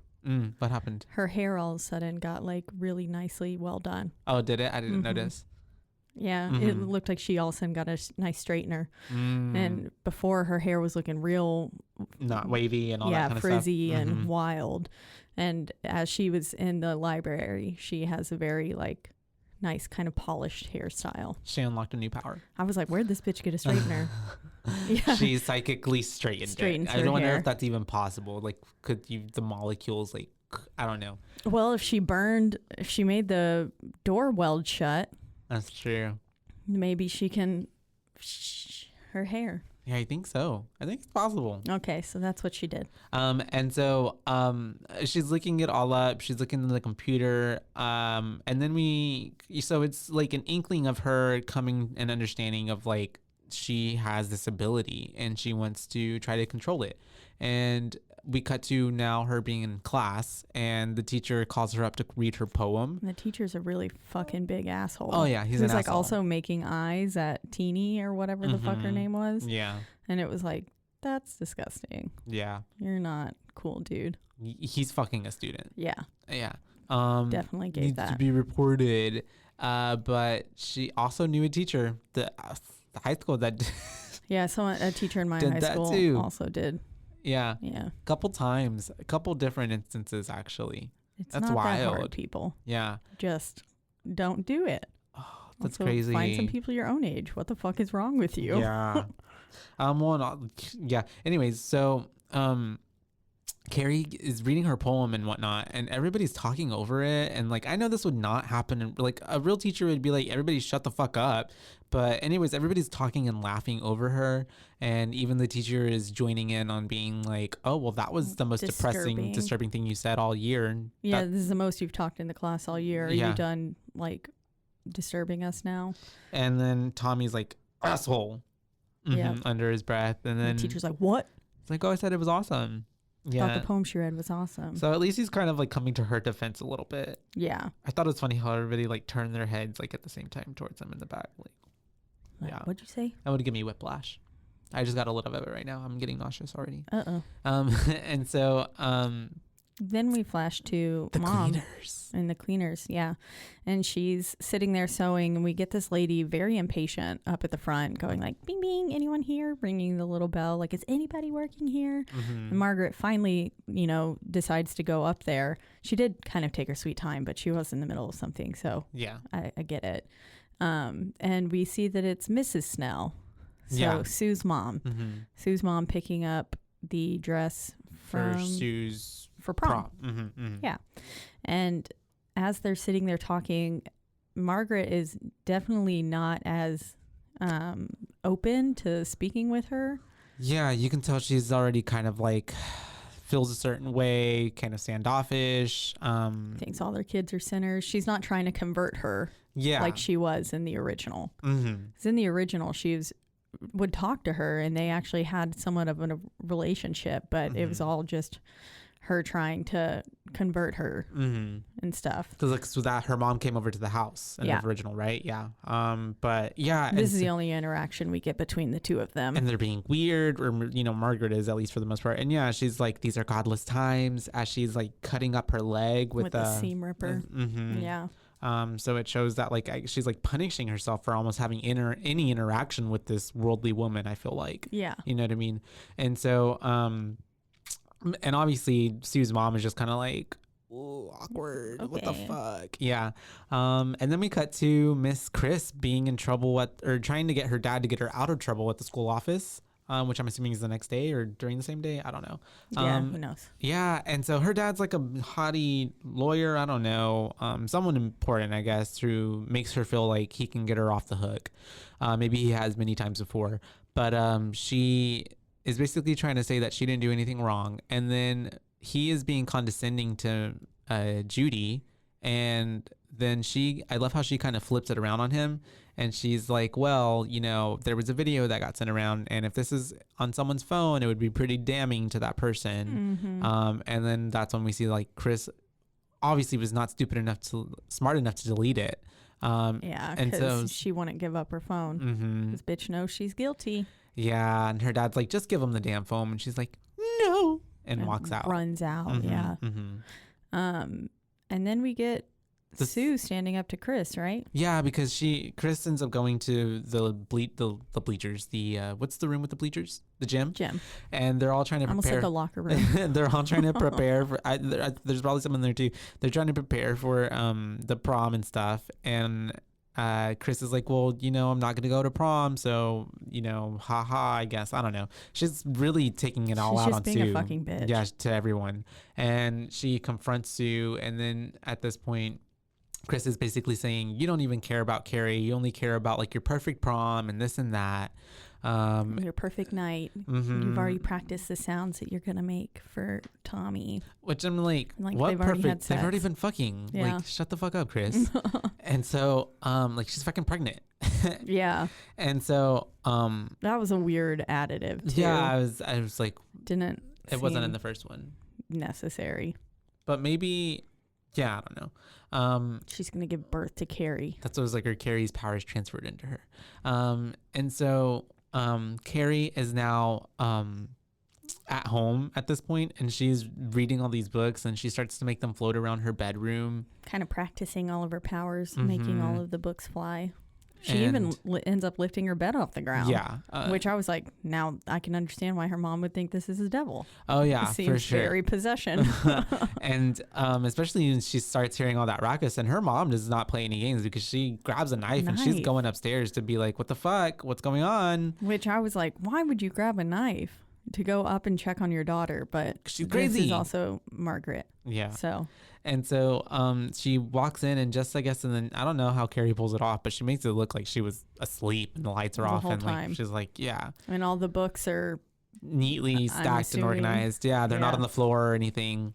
What happened? Her hair all of a sudden got like really nicely well done. Oh, did it? I didn't notice. Yeah, it looked like she all of a sudden got a nice straightener. And before, her hair was looking real... not wavy and all that kind of stuff. Yeah, frizzy and wild. And as she was in the library, she has a very, like, nice kind of polished hairstyle. She unlocked a new power. I was like, where'd this bitch get a straightener? Yeah. She psychically straightened it. I don't wonder if that's even possible. Like, the molecules, like, I don't know. Well, if she made the door weld shut... That's true. Maybe she can her hair. Yeah, I think so. I think it's possible. Okay, so that's what she did. And so she's looking it all up. She's looking at the computer. And then so it's like an inkling of her coming and understanding of like she has this ability and she wants to try to control it. And we cut to now her being in class, and the teacher calls her up to read her poem. And the teacher's a really fucking big asshole. Oh yeah, he's an like asshole. Also making eyes at Teeny or whatever the fuck her name was. Yeah. And it was like, that's disgusting. Yeah. You're not cool, dude. He's fucking a student. Yeah. Yeah. Definitely gave needs that to be reported. But she also knew a teacher, the high school that. Yeah, a teacher in my did high that school too. also did. Yeah. Yeah. Couple times, a couple different instances actually. It's that's not wild. that hard, people. Yeah. Just don't do it. Oh, that's also, crazy. Find some people your own age. What the fuck is wrong with you? Yeah. Yeah. Anyways, so Carrie is reading her poem and whatnot, and everybody's talking over it. And like, I know this would not happen. Like, a real teacher would be like, everybody shut the fuck up. But anyways, everybody's talking and laughing over her. And even the teacher is joining in on being like, oh, well, that was the most disturbing thing you said all year. And yeah, this is the most you've talked in the class all year. Are you done like disturbing us now? And then Tommy's like, asshole, under his breath. And then the teacher's like, what? It's like, oh, I said it was awesome. Yeah. Thought the poem she read was awesome. So at least he's kind of like coming to her defense a little bit. Yeah. I thought it was funny how everybody like turned their heads like at the same time towards him in the back. Like, yeah. What'd you say? That would give me whiplash. I just got a little of it right now. I'm getting nauseous already. And so then we flash to the Mom cleaners. And the cleaners, yeah. And she's sitting there sewing, and we get this lady very impatient up at the front going like, bing, bing, anyone here? Ringing the little bell, like, is anybody working here? And Margaret finally, decides to go up there. She did kind of take her sweet time, but she was in the middle of something, so yeah, I get it. And we see that it's Mrs. Snell. So Sue's mom. Sue's mom picking up the dress for Sue's for prom. Yeah. And as they're sitting there talking, Margaret is definitely not as open to speaking with her. Yeah, you can tell she's already kind of like feels a certain way, kind of standoffish. Thinks all their kids are sinners. She's not trying to convert her like she was in the original. Because in the original, she would talk to her, and they actually had somewhat of a relationship, but it was all just her trying to convert her and stuff. Because so that her mom came over to the house in the original, right? Yeah. But yeah, this is the only interaction we get between the two of them, and they're being weird, or Margaret is, at least for the most part. And yeah, she's like, these are godless times, as she's like cutting up her leg with the seam ripper. Yeah. So it shows that like she's like punishing herself for almost having any interaction with this worldly woman, I feel like. Yeah. You know what I mean? And so, and obviously Sue's mom is just kind of like, ooh, awkward. Okay. What the fuck? Yeah. And then we cut to Miss Chris being in trouble or trying to get her dad to get her out of trouble at the school office. Which I'm assuming is the next day or during the same day. I don't know. Yeah, who knows? Yeah, and so her dad's like a haughty lawyer. I don't know. Someone important, I guess, who makes her feel like he can get her off the hook. Maybe he has many times before. But she is basically trying to say that she didn't do anything wrong. And then he is being condescending to Judy. And then I love how she kind of flips it around on him. And she's like, well, you know, there was a video that got sent around, and if this is on someone's phone, it would be pretty damning to that person. Mm-hmm. And then that's when we see like Chris obviously was not smart enough to delete it. Yeah, and so she wouldn't give up her phone. This bitch knows she's guilty. Yeah, and her dad's like, just give him the damn phone, and she's like, no, and walks out, runs out. Mm-hmm, yeah. Mm-hmm. And then we get Sue standing up to Chris, right? Yeah, because Chris ends up going to the bleachers. What's the room with the bleachers? The gym. And they're all trying to prepare. Almost like the locker room. They're all trying to prepare for. There's probably someone there too. They're trying to prepare for the prom and stuff. And Chris is like, well, you know, I'm not going to go to prom, so you know, haha. I guess I don't know. She's really taking it all out on Sue. She's just being a fucking bitch. Yeah, to everyone. And she confronts Sue, and then at this point, Chris is basically saying, you don't even care about Carrie. You only care about like your perfect prom and this and that. Your perfect night. Mm-hmm. You've already practiced the sounds that you're going to make for Tommy. Which I'm like what perfect? They've already been fucking. Yeah. Like, shut the fuck up, Chris. And so, like, she's fucking pregnant. Yeah. And so, that was a weird additive too. Yeah, I was like, it wasn't in the first one. Necessary. But maybe, yeah, I don't know. She's going to give birth to Carrie. That's what it was like, her Carrie's powers transferred into her. And so Carrie is now at home at this point, and she's reading all these books, and she starts to make them float around her bedroom. Kind of practicing all of her powers, making all of the books fly. She even ends up lifting her bed off the ground. Yeah. Which I was like, now I can understand why her mom would think this is a devil. Oh, yeah, it seems for sure. very possession. And especially when she starts hearing all that ruckus, and her mom does not play any games because she grabs a knife and she's going upstairs to be like, what the fuck? What's going on? Which I was like, why would you grab a knife to go up and check on your daughter? But she's crazy. This is also Margaret. Yeah. So... And so she walks in and then I don't know how Carrie pulls it off, but she makes it look like she was asleep and the lights are off, and like she's like, yeah. And all the books are neatly stacked and organized. Yeah, they're not on the floor or anything.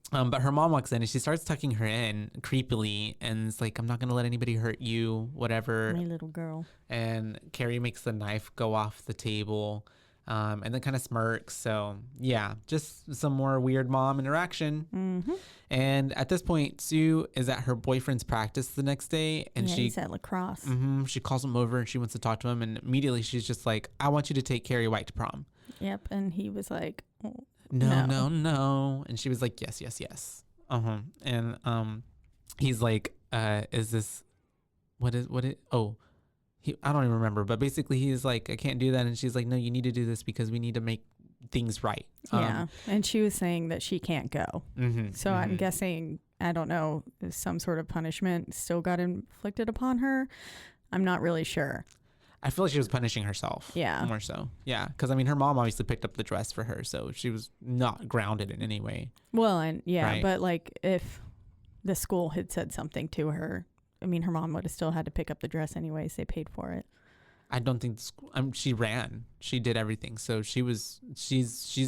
But her mom walks in and she starts tucking her in creepily, and it's like, I'm not gonna let anybody hurt you, whatever. My little girl. And Carrie makes the knife go off the table. And then kind of smirks. So yeah, just some more weird mom interaction. Mm-hmm. And at this point, Sue is at her boyfriend's practice the next day, and he's at lacrosse. Mm-hmm, she calls him over and she wants to talk to him, and immediately she's just like, I want you to take Carrie White to prom. Yep. And he was like, oh, no. And she was like, yes. And he's like, is this I don't even remember, but basically he's like, I can't do that. And she's like, no, you need to do this because we need to make things right. Yeah. And she was saying that she can't go. Mm-hmm, so I'm guessing, I don't know, some sort of punishment still got inflicted upon her. I'm not really sure. I feel like she was punishing herself. Yeah. More so. Yeah. Because, I mean, her mom obviously picked up the dress for her, so she was not grounded in any way. Well, and yeah, right? But like if the school had said something to her, I mean, her mom would have still had to pick up the dress anyways. They paid for it. I don't think she ran. She did everything. So she's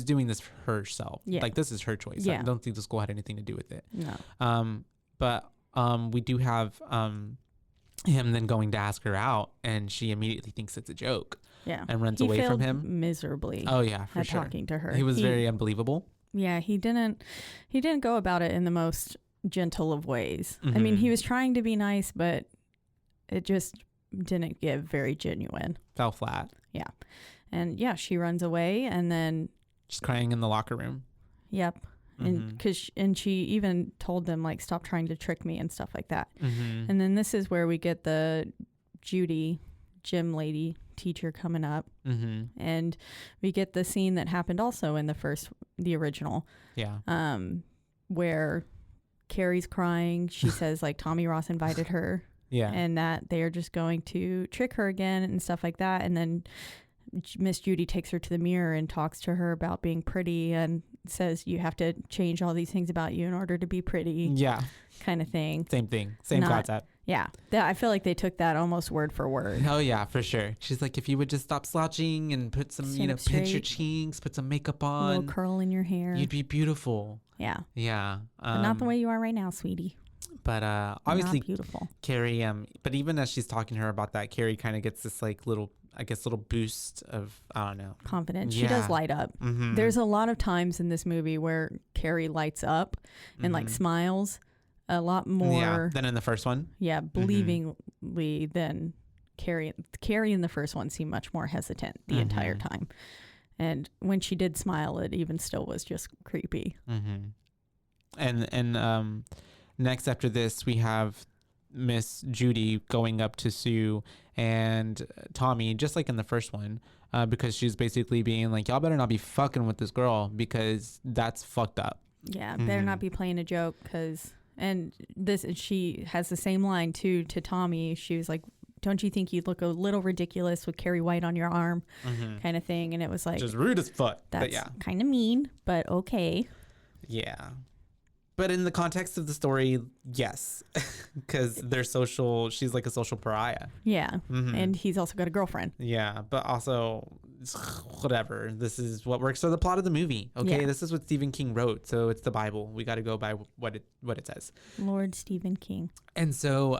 doing this for herself. Yeah. Like, this is her choice. Yeah. I don't think the school had anything to do with it. No. But we do have him then going to ask her out, and she immediately thinks it's a joke. Yeah. And runs away from him miserably. Oh yeah, for sure. Talking to her. He was very unbelievable. Yeah, he didn't go about it in the most gentle of ways. Mm-hmm. I mean, he was trying to be nice, but it just didn't give very genuine. Fell flat. Yeah. And yeah, she runs away, and then she's crying in the locker room. Yep. And and she even told them like, stop trying to trick me and stuff like that. And then this is where we get the Judy gym lady teacher coming up, and we get the scene that happened also in the original, where Carrie's crying. She says like Tommy Ross invited her, and that they are just going to trick her again and stuff like that. And then Miss Judy takes her to the mirror and talks to her about being pretty and says you have to change all these things about you in order to be pretty. Yeah. Kind of thing. Same thing. Same concept. Yeah. I feel like they took that almost word for word. Oh, yeah, for sure. She's like, if you would just stop slouching and put some, pinch your cheeks, put some makeup on. A little curl in your hair. You'd be beautiful. Yeah. Yeah. But not the way you are right now, sweetie. But obviously, not beautiful. Carrie, but even as she's talking to her about that, Carrie kind of gets this like little boost of, I don't know, confidence. She does light up. There's a lot of times in this movie where Carrie lights up and like smiles a lot more than in the first one. Yeah, believingly than Carrie. Carrie in the first one seemed much more hesitant the entire time. And when she did smile, it even still was just creepy. And next after this, we have Miss Judy going up to Sue and Tommy, just like in the first one, because she's basically being like, y'all better not be fucking with this girl because that's fucked up. Yeah, better not be playing a joke and she has the same line too to Tommy. She was like, don't you think you'd look a little ridiculous with Carrie White on your arm, kind of thing. And it was like, just rude as fuck. That's kind of mean, but okay. Yeah. But in the context of the story, yes, because they're social. She's like a social pariah. Yeah. And he's also got a girlfriend. Yeah. But also, whatever. This is what works for the plot of the movie. Okay. Yeah. This is what Stephen King wrote. So it's the Bible. We got to go by what it says. Lord Stephen King. And so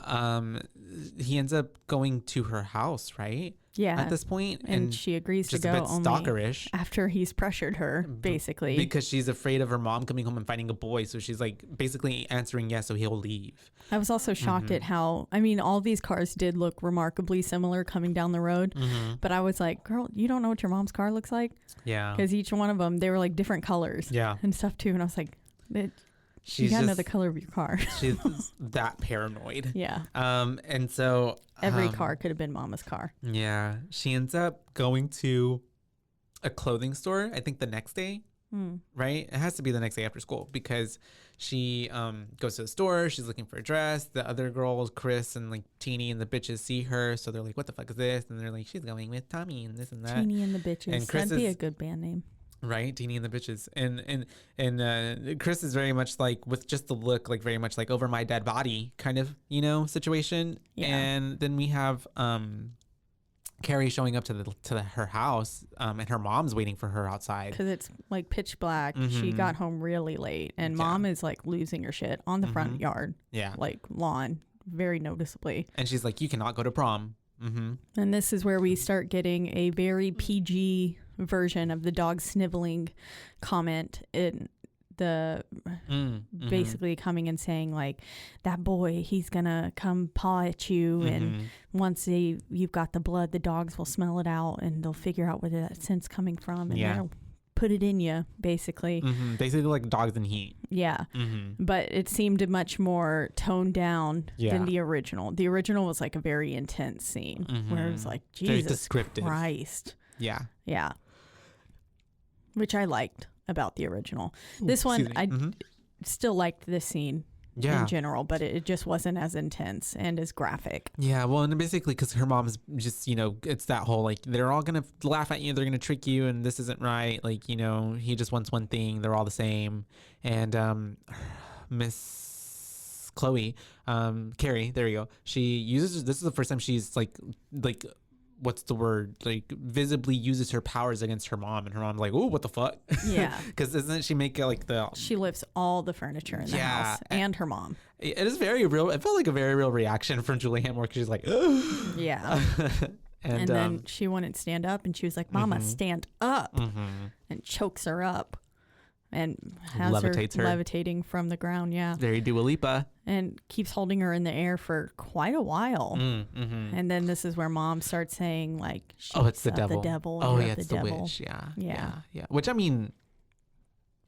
he ends up going to her house, right? Yeah. At this point, and she agrees to go just a bit stalkerish after he's pressured her, basically, because she's afraid of her mom coming home and finding a boy. So she's like basically answering yes, so he'll leave. I was also shocked at how, I mean, all these cars did look remarkably similar coming down the road, but I was like, girl, you don't know what your mom's car looks like? Yeah. Because each one of them, they were like different colors. Yeah. And stuff too. And I was like, you gotta know the color of your car. She's that paranoid. Yeah. And so every car could have been Mama's car. Yeah. She ends up going to a clothing store, I think the next day. Right? It has to be the next day after school because she goes to the store. She's looking for a dress. The other girls, Chris and like Teeny and the bitches, see her. So they're like, what the fuck is this? And they're like, she's going with Tommy and this and that. Teeny and the bitches. And That'd be a good band name. Right, Teeny and the bitches, and Chris is very much like with just the look, like very much like over my dead body kind of situation. Yeah. And then we have Carrie showing up to her house, and her mom's waiting for her outside because it's like pitch black. She got home really late, and mom is like losing her shit on the front yard, like lawn, very noticeably. And she's like, "You cannot go to prom." And this is where we start getting a very PG version of the dog sniveling comment in the basically coming and saying like, that boy, he's gonna come paw at you, and once you've got the blood, the dogs will smell it out and they'll figure out where that scent's coming from, and they'll put it in you, basically. Basically like dogs in heat. Yeah. But it seemed much more toned down than the original. The original was like a very intense scene where it was like, Jesus Christ. Yeah. Yeah. Which I liked about the original. This one, I still liked this scene in general, but it just wasn't as intense and as graphic. Yeah, well, and basically because her mom's just, it's that whole, like, they're all going to laugh at you, they're going to trick you, and this isn't right. Like, he just wants one thing, they're all the same. And Miss Chloë, Carrie, there you go. this is the first time she's like what's the word, like visibly uses her powers against her mom, and her mom's like, oh, what the fuck? Yeah. Because doesn't she make she lifts all the furniture in the house and her mom. It is very real. It felt like a very real reaction from Julianne because she's like, yeah. and then she wouldn't stand up, and she was like, Mama, stand up, and chokes her up. And has levitates her levitating from the ground, very Dua Lipa, and keeps holding her in the air for quite a while. And then this is where Mom starts saying, like, "Oh, it's the devil. The devil. Oh, yeah, it's the witch. Yeah. Which I mean,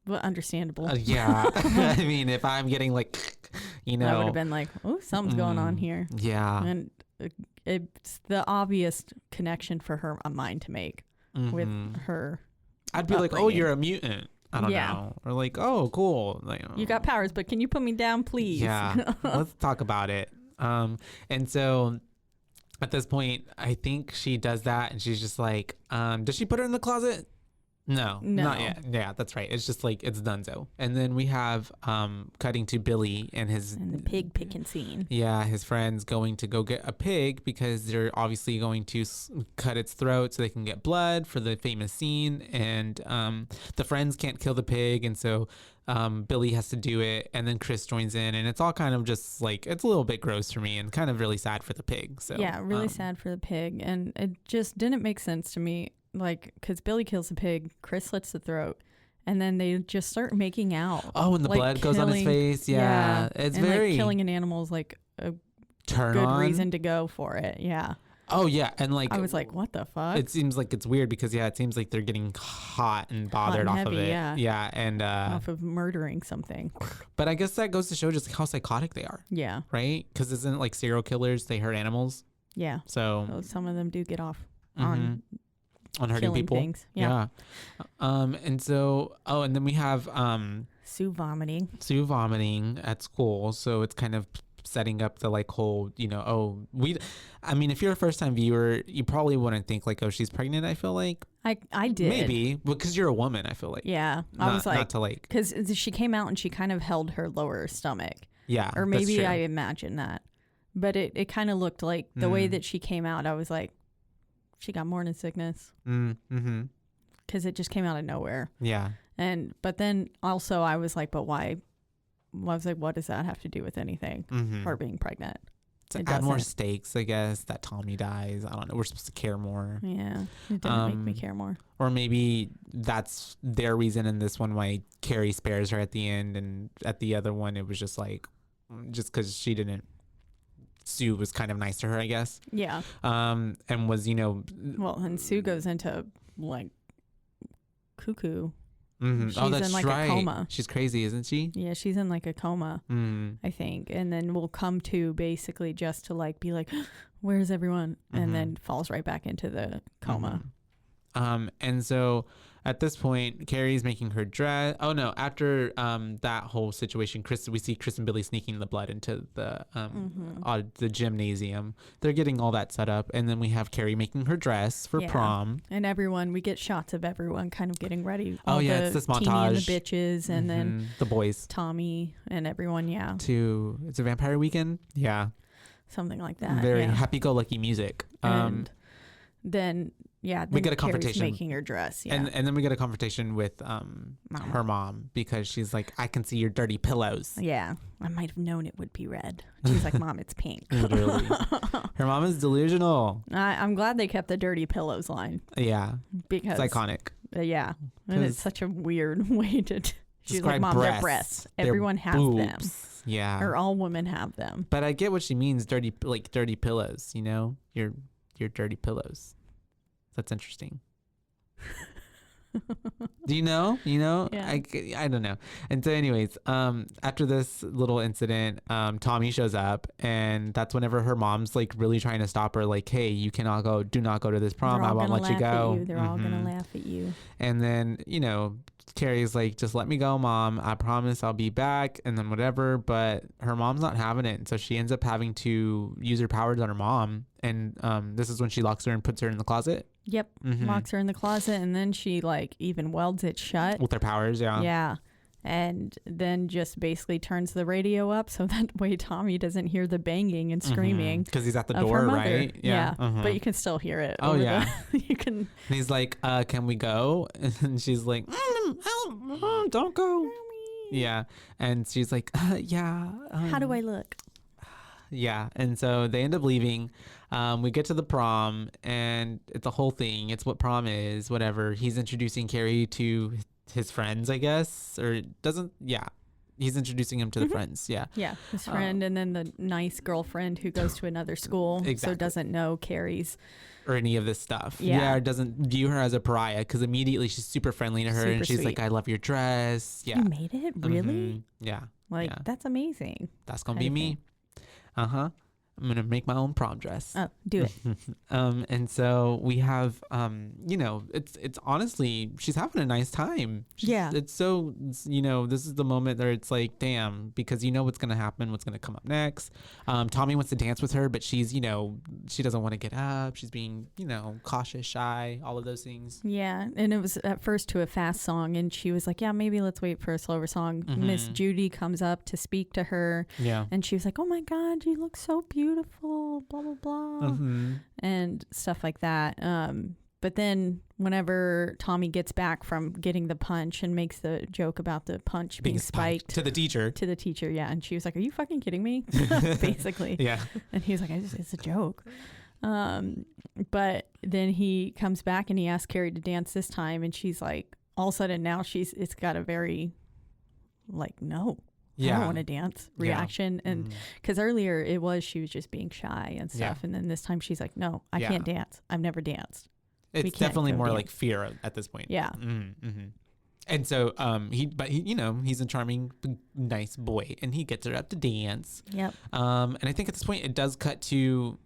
But understandable. Yeah. I mean, if I'm getting like, you know, I would have been like, oh, something's going on here. Yeah. And it's the obvious connection for her mind to make with her. I'd be like, oh, you're a mutant. I don't know. Or like, oh, cool. Like, you got powers, but can you put me down, please? Yeah. Let's talk about it. And so at this point, I think she does that and she's just like, does she put her in the closet? No, not yet. Yeah, that's right. It's just like, it's donezo. And then we have cutting to Billy and the pig picking scene. Yeah, his friends going to go get a pig because they're obviously going to cut its throat so they can get blood for the famous scene. And the friends can't kill the pig. And so Billy has to do it. And then Chris joins in. And it's all kind of just like, it's a little bit gross for me and kind of really sad for the pig. So yeah, really sad for the pig. And it just didn't make sense to me. Like, because Billy kills the pig, Chris slits the throat, and then they just start making out. Oh, and the blood goes on his face. Yeah. It's and very... like killing an animal is like a good reason to go for it. Yeah. Oh, yeah. And like... I was like, what the fuck? It seems like it's weird because, it seems like they're getting hot and bothered off of it. Yeah. Yeah. And... off of murdering something. But I guess that goes to show just how psychotic they are. Yeah. Right? Because isn't it like serial killers, they hurt animals? Yeah. So some of them do get off on hurting people. Things. Yeah. And so, and then we have Sue vomiting at school. So it's kind of setting up the like whole, I mean, if you're a first time viewer, you probably wouldn't think like, oh, she's pregnant. I feel like I did maybe because you're a woman. I feel like I was like, not to like, because she came out and she kind of held her lower stomach. Yeah, or maybe I imagine that, but it kind of looked like the way that she came out. I was like, she got morning sickness. Because it just came out of nowhere. Yeah. But then also I was like, but why? I was like, what does that have to do with anything? Her being pregnant. To add more stakes, I guess, that Tommy dies. I don't know. We're supposed to care more. Yeah. It didn't make me care more. Or maybe that's their reason in this one why Carrie spares her at the end. And at the other one, it was just like, just because she didn't. Sue was kind of nice to her, I guess. Yeah. And was, well, and Sue goes into like cuckoo. She's that's in like right. a coma. She's crazy, isn't she? Yeah, she's in like a coma, I think. And then we'll come to basically just to like be like, where's everyone? And then falls right back into the coma. And so at this point, Carrie's making her dress. Oh no! After that whole situation, we see Chris and Billy sneaking the blood into the gymnasium. They're getting all that set up, and then we have Carrie making her dress for prom. And we get shots of everyone kind of getting ready. It's this montage. Teeny and the bitches, and then the boys, Tommy and everyone. Yeah. It's a vampire weekend. Yeah. Something like that. Very happy-go-lucky music. And then. Yeah, we get a confrontation making her dress. Yeah. And then we get a confrontation with her mom because she's like, I can see your dirty pillows. Yeah, I might have known it would be red. She's like, Mom, it's pink. Literally. Her mom is delusional. I'm glad they kept the dirty pillows line. Yeah. Because it's iconic. Yeah. And it's such a weird way to she's like, Mom, they're breasts. Everyone has them. Yeah. Or all women have them. But I get what she means, dirty pillows, your dirty pillows. That's interesting. Do you know? Yeah. I don't know. And so anyways, after this little incident, Tommy shows up, and that's whenever her mom's like really trying to stop her, like, hey, you cannot go, do not go to this prom. I won't let you go. They're all gonna laugh at you. And then, Carrie's like, just let me go, Mom. I promise I'll be back, and then whatever. But her mom's not having it, and so she ends up having to use her powers on her mom. And this is when she locks her and puts her in the closet. Yep, locks her in the closet, and then she like even welds it shut with her powers. Yeah, and then just basically turns the radio up so that way Tommy doesn't hear the banging and screaming because he's at the door, right? Yeah. But you can still hear it. Oh yeah, you can. And he's like, "Can we go?" And she's like, "Don't go." Yeah, and she's like, "Yeah." How do I look? Yeah, and so they end up leaving. We get to the prom, and it's a whole thing. It's what prom is, whatever. He's introducing Carrie to his friends, I guess, or doesn't. Yeah, He's introducing him to the friends. Yeah. Yeah. His friend and then the nice girlfriend who goes to another school. Exactly. So doesn't know Carrie's. Or any of this stuff. Yeah. Doesn't view her as a pariah because immediately she's super friendly to her and she's sweet. like, I love your dress. Yeah. You made it? Really? Yeah. Like, yeah. that's amazing. That's going to be me. Uh-huh. I'm going to make my own prom dress. Oh, do it. And so we have, it's honestly, she's having a nice time. It's so, this is the moment where it's like, damn, because you know what's going to happen, what's going to come up next. Tommy wants to dance with her, but she's, she doesn't want to get up. She's being, cautious, shy, all of those things. Yeah. And it was at first to a fast song. And she was like, yeah, maybe let's wait for a slower song. Miss Judy comes up to speak to her. Yeah. And she was like, oh my God, you look so beautiful, blah, blah, blah. And stuff like that. But then whenever Tommy gets back from getting the punch and makes the joke about the punch being spiked to the teacher. Yeah. And she was like, are you fucking kidding me? Basically. Yeah. And he was like, it's a joke. But then he comes back and he asks Carrie to dance this time. And she's like, all of a sudden now it's got a very like, no. I don't want to dance reaction. And because earlier she was just being shy and stuff. And then this time she's like, no, I can't dance. I've never danced. It's definitely more like fear at this point. Yeah. And so he's a charming, nice boy and he gets her up to dance. Yep. And I think at this point it does cut to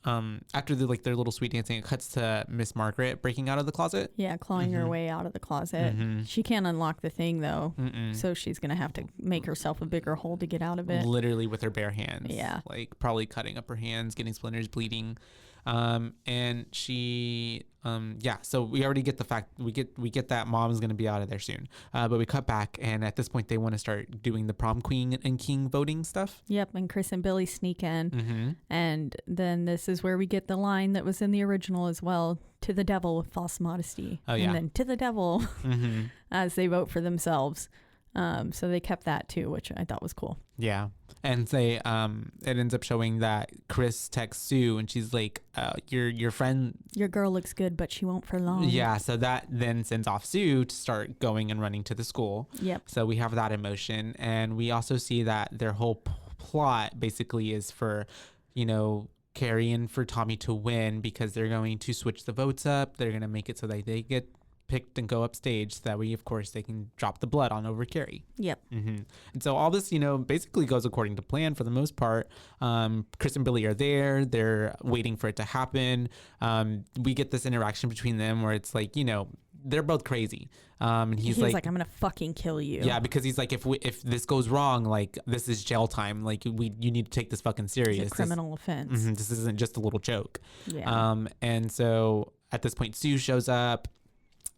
after their little sweet dancing, it cuts to Miss Margaret breaking out of the closet. Yeah, clawing her way out of the closet. She can't unlock the thing though, so she's gonna have to make herself a bigger hole to get out of it. Literally with her bare hands. Yeah, like probably cutting up her hands, getting splinters, bleeding. And she so we already get the fact we get that mom's gonna be out of there soon, but we cut back and at this point they want to start doing the prom queen and king voting stuff. Yep. And Chris and Billy sneak in, and then this is where we get the line that was in the original as well: to the devil with false modesty. And then to the devil as they vote for themselves. So they kept that too, which I thought was cool. Yeah. And it ends up showing that Chris texts Sue and she's like, your friend, your girl looks good, but she won't for long. Yeah. So that then sends off Sue to start going and running to the school. Yep. So we have that emotion. And we also see that their whole plot basically is for, Carrie and for Tommy to win because they're going to switch the votes up. They're going to make it so that they get picked and go upstage so that way of course they can drop the blood on over Carrie. Yep. And so all this basically goes according to plan for the most part. Chris and Billy are there, they're waiting for it to happen. We get this interaction between them where it's like they're both crazy, and he's like I'm gonna fucking kill you. Yeah, because he's like if this goes wrong, like this is jail time, like you need to take this fucking serious. It's a criminal offense. This isn't just a little joke. Yeah. And so at this point Sue shows up.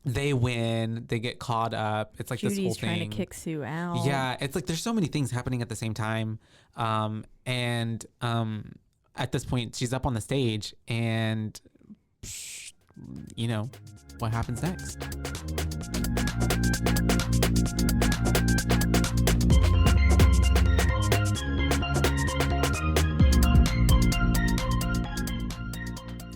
They win. They get caught up. It's like Judy's this whole thing. Trying to kick Sue out. Yeah, it's like there's so many things happening at the same time. And at this point, she's up on the stage, and what happens next?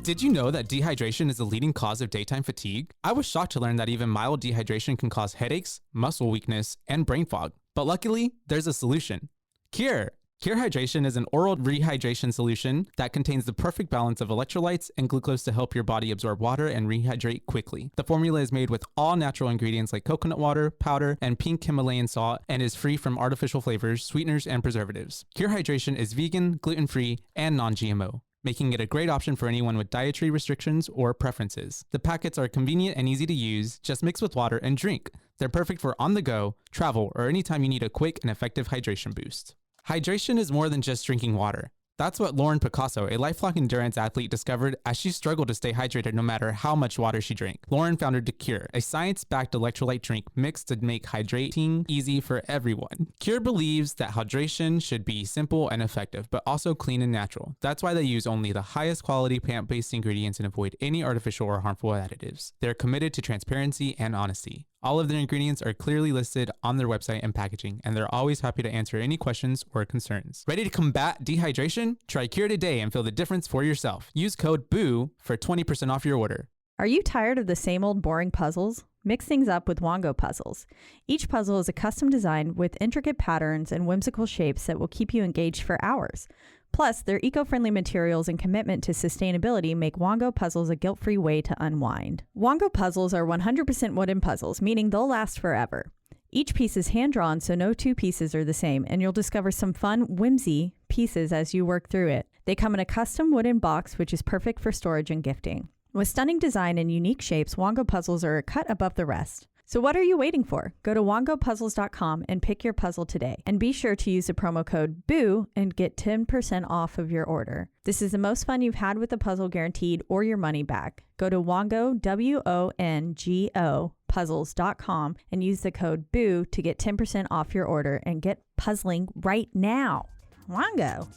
Did you know that dehydration is the leading cause of daytime fatigue? I was shocked to learn that even mild dehydration can cause headaches, muscle weakness, and brain fog. But luckily, there's a solution. Cure Hydration is an oral rehydration solution that contains the perfect balance of electrolytes and glucose to help your body absorb water and rehydrate quickly. The formula is made with all natural ingredients like coconut water, powder, and pink Himalayan salt, and is free from artificial flavors, sweeteners, and preservatives. Cure Hydration is vegan, gluten-free, and non-GMO, making it a great option for anyone with dietary restrictions or preferences. The packets are convenient and easy to use. Just mix with water and drink. They're perfect for on the go, travel, or anytime you need a quick and effective hydration boost. Hydration is more than just drinking water. That's what Lauren Picasso, a lifelong endurance athlete, discovered as she struggled to stay hydrated no matter how much water she drank. Lauren founded Cure, a science-backed electrolyte drink mixed to make hydrating easy for everyone. Cure believes that hydration should be simple and effective, but also clean and natural. That's why they use only the highest quality plant-based ingredients and avoid any artificial or harmful additives. They're committed to transparency and honesty. All of their ingredients are clearly listed on their website and packaging, and they're always happy to answer any questions or concerns. Ready to combat dehydration? Try Cure today and feel the difference for yourself. Use code BOO for 20% off your order. Are you tired of the same old boring puzzles? Mix things up with Wongo puzzles. Each puzzle is a custom design with intricate patterns and whimsical shapes that will keep you engaged for hours. Plus, their eco-friendly materials and commitment to sustainability make Wongo puzzles a guilt-free way to unwind. Wongo puzzles are 100% wooden puzzles, meaning they'll last forever. Each piece is hand-drawn, so no two pieces are the same, and you'll discover some fun, whimsy pieces as you work through it. They come in a custom wooden box, which is perfect for storage and gifting. With stunning design and unique shapes, Wongo puzzles are a cut above the rest. So what are you waiting for? Go to wongopuzzles.com and pick your puzzle today. And be sure to use the promo code BOO and get 10% off of your order. This is the most fun you've had with the puzzle guaranteed or your money back. Go to Wongo, WONGO, puzzles.com and use the code BOO to get 10% off your order and get puzzling right now. Wongo.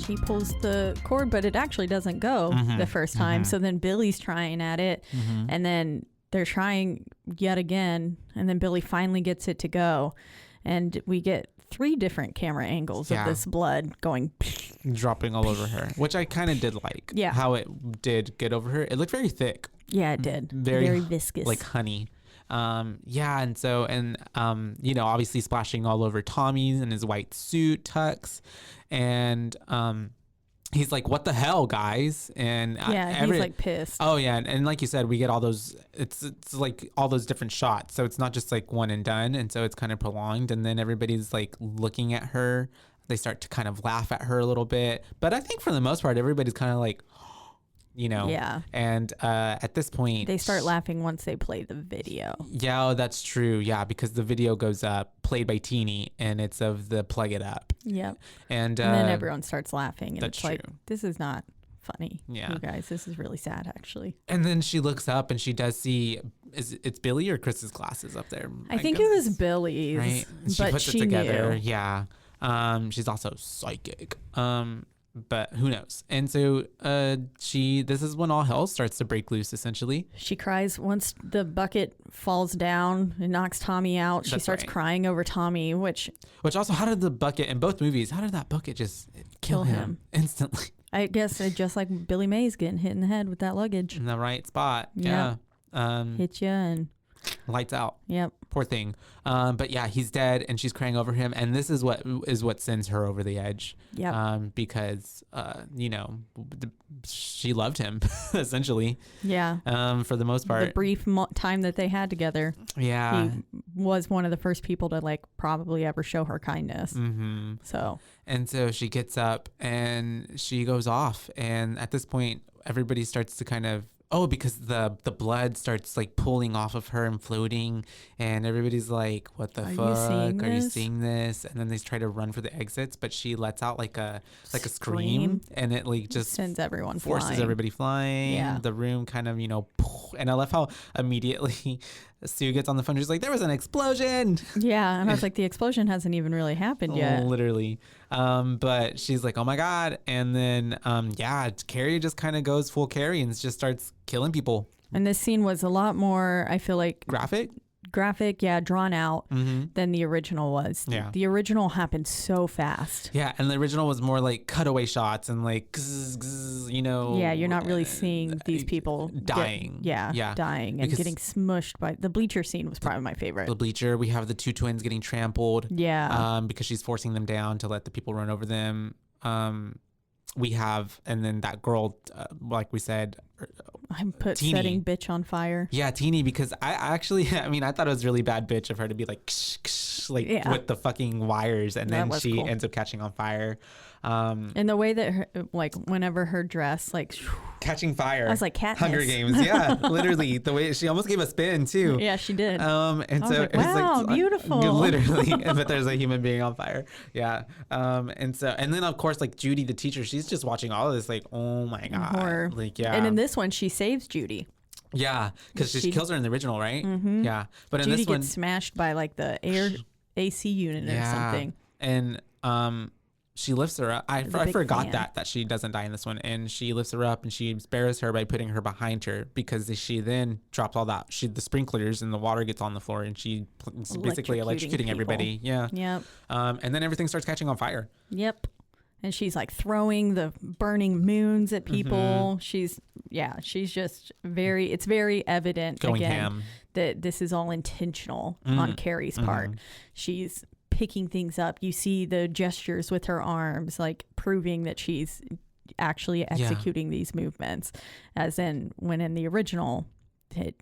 She pulls the cord, but it actually doesn't go the first time. So then Billy's trying at it, and then they're trying yet again, and then Billy finally gets it to go. And we get 3 different camera angles of this blood going. Dropping all over her, which I kind of did like. Yeah. How it did get over her. It looked very thick. Yeah, it did. Very viscous. Like honey. And so, obviously splashing all over Tommy's in his white suit, Tux. And he's like, what the hell, guys? And he's like pissed. Oh yeah, and like you said, we get all those, it's like all those different shots, so it's not just like one and done, and so it's kind of prolonged, and then everybody's like looking at her. They start to kind of laugh at her a little bit, but I think for the most part everybody's kind of like, and at this point they start laughing once they play the video. Yeah, that's true. Yeah, because the video goes up, played by Teeny, and it's of the Plug It Up. Yep. And then everyone starts laughing, and that's it's like, true. This is not funny. Yeah, you guys, this is really sad, actually. And then she looks up and she does see, it's Billy or Chris's glasses up there? I think it was Billy's, right? She puts it together. Knew. Yeah. She's also psychic. But who knows? And so this is when all hell starts to break loose, essentially. She cries once the bucket falls down and knocks Tommy out. She starts crying over Tommy, which also, how did the bucket, in both movies, how did that bucket just kill him instantly? I guess just like Billy Mays getting hit in the head with that luggage. In the right spot. Yeah. Hit you and lights out. Yep. Poor thing. But yeah, he's dead and she's crying over him. And this is what sends her over the edge. Yeah. Because, she loved him, essentially. Yeah. For the most part. The brief time that they had together. Yeah. He was one of the first people to probably ever show her kindness. Mm-hmm. So. And so she gets up and she goes off. And at this point, everybody starts to kind of, because the blood starts like pooling off of her and floating, and everybody's like, what the fuck? Are you seeing this? And then they try to run for the exits, but she lets out like a scream, and it like just sends everyone forces flying. Everybody flying. Yeah. The room kind of, and I love how immediately Sue gets on the phone. She's like, there was an explosion. Yeah. And I was like, the explosion hasn't even really happened yet. Literally. But she's like, oh my God. And then, Carrie just kind of goes full Carrie and just starts killing people. And this scene was a lot more, I feel like, graphic, drawn out than the original was. Yeah. The original happened so fast. Yeah, and the original was more like cutaway shots and like, Yeah, you're not really seeing these people dying. Dying and getting smushed by the bleacher scene was probably my favorite. The bleacher, we have the 2 twins getting trampled. Yeah. Because she's forcing them down to let the people run over them. We have, and then that girl, like we said, I put Teeny. setting bitch on fire. Yeah, Teeny, because I actually, I thought it was really bad bitch of her to be like, ksh, ksh, like with the fucking wires, and then she ends up catching on fire. And the way that her, whenever her dress, catching fire. I was like, Katniss. Hunger Games. Yeah, literally. The way she almost gave a spin too. Yeah, she did. And so it's wow, beautiful. Literally, but there's a human being on fire. Yeah. And then of course, like Judy, the teacher, she's just watching all of this, like, oh my God. Horror. Like, yeah. And in this one, she saves Judy. Yeah, because she kills her in the original, right? Mm-hmm. Yeah. But in Judy this one, gets smashed by like the air AC unit or something. And she lifts her up. I forgot that she doesn't die in this one, and she lifts her up and she spares her by putting her behind her, because she then drops all that the sprinklers and the water gets on the floor, and she basically electrocuting everybody. Yeah. Yep. And then everything starts catching on fire. Yep. And she's like throwing the burning moons at people. She's just it's very evident going again ham. That this is all intentional on Carrie's part. She's picking things up. You see the gestures with her arms, like proving that she's actually executing these movements. As in, when in the original,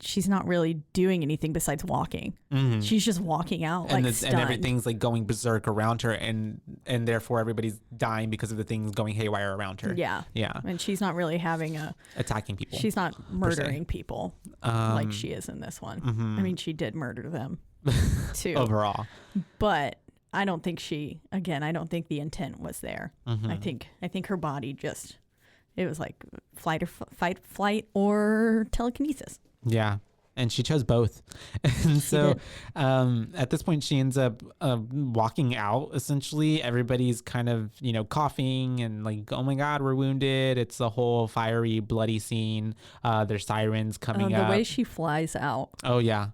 she's not really doing anything besides walking. She's just walking out and everything's like going berserk around her, and therefore everybody's dying because of the things going haywire around her. Yeah. And she's not really having attacking people. She's not murdering people like she is in this one. I mean, she did murder them too overall, but I don't think I don't think the intent was there. I think her body it was like flight or telekinesis. Yeah. And she chose both. And so at this point, she ends up walking out, essentially. Everybody's kind of, coughing and like, oh my God, we're wounded. It's a whole fiery, bloody scene. There's sirens coming up. The way she flies out. Oh, yeah.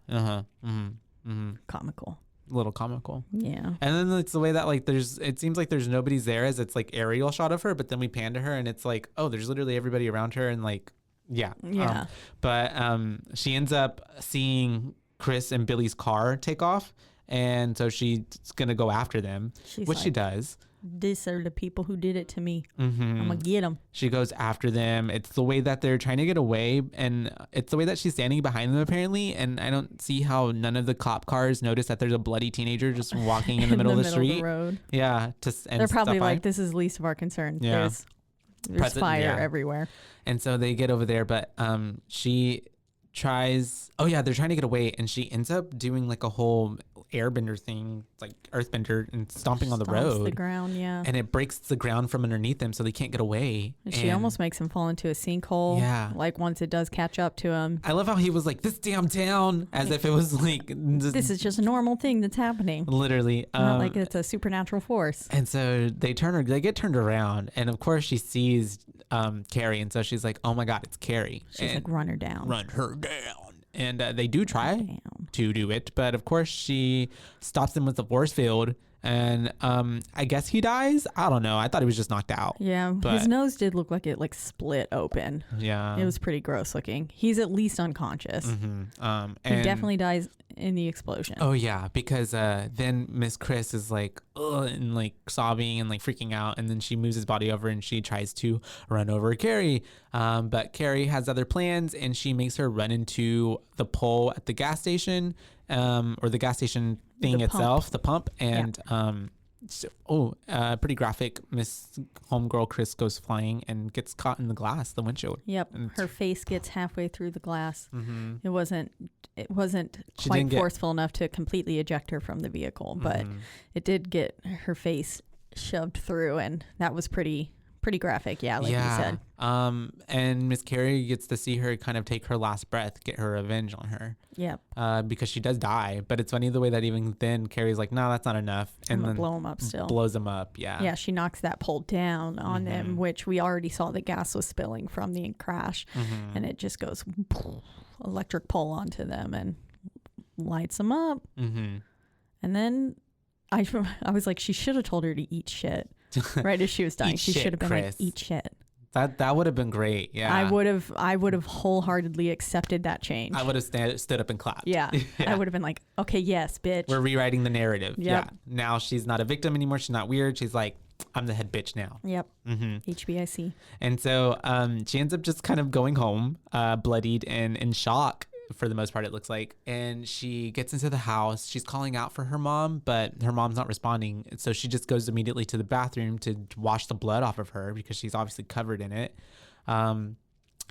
Comical. A little comical. Yeah. And then it's the way that like it seems like there's nobody's there, as it's like aerial shot of her, but then we pan to her and it's like, oh, there's literally everybody around her, and like, yeah. But she ends up seeing Chris and Billy's car take off, and so she's gonna go after them, which she does. These are the people who did it to me. I'm gonna get them. She goes after them. It's the way that they're trying to get away, and it's the way that she's standing behind them apparently, and I don't see how none of the cop cars notice that there's a bloody teenager just walking in the middle of the street. Of the road. Yeah. They're probably like, this is least of our concern. Yeah. There's fire everywhere. And so they get over there, but she tries, they're trying to get away, and she ends up doing like a whole airbender thing, like earthbender, and stomping on the road, the ground, and it breaks the ground from underneath them, so they can't get away. And she almost makes him fall into a sinkhole. Yeah, like once it does catch up to him. I love how he was like, this damn town, as if it was like this is just a normal thing that's happening. Literally, not like it's a supernatural force. And so they get turned around, and of course she sees Carrie, and so she's like, oh my God, it's Carrie. She's like, run her down. And they do try to do it, but of course she stops him with the force field, and I guess he dies. I don't know. I thought he was just knocked out. Yeah, but his nose did look like it split open. Yeah, it was pretty gross looking. He's at least unconscious. And he definitely dies in the explosion. Oh yeah, because then Miss Chris is like, ugh, and like sobbing and like freaking out, and then she moves his body over and she tries to run over Carrie, but Carrie has other plans, and she makes her run into the pole at the gas station, or the gas station thing itself, the pump, and pretty graphic. Miss Homegirl Chris goes flying and gets caught in the glass, the windshield. Yep, her face gets halfway through the glass. It wasn't quite forceful enough to completely eject her from the vehicle, but it did get her face shoved through, and that was pretty graphic. Yeah, like you said. And Miss Carrie gets to see her kind of take her last breath, get her revenge on her. Yep. Because she does die, but it's funny the way that even then Carrie's like, no, that's not enough, and then blow him up still. Blows him up. Yeah. Yeah, she knocks that pole down on them, which we already saw the gas was spilling from the crash, and it just goes electric pole onto them and lights them up. And then I was like, she should have told her to eat shit. Right as she was dying, she should have been like, eat shit. That would have been great. Yeah, I would have wholeheartedly accepted that change. I would have stood up and clapped. Yeah. I would have been like, okay, yes, bitch. We're rewriting the narrative. Yep. Yeah, now she's not a victim anymore. She's not weird. She's like, I'm the head bitch now. Yep. HBIC. And so she ends up just kind of going home, bloodied and in shock. For the most part, it looks like. And she gets into the house. She's calling out for her mom, but her mom's not responding. So she just goes immediately to the bathroom to wash the blood off of her, because she's obviously covered in it. And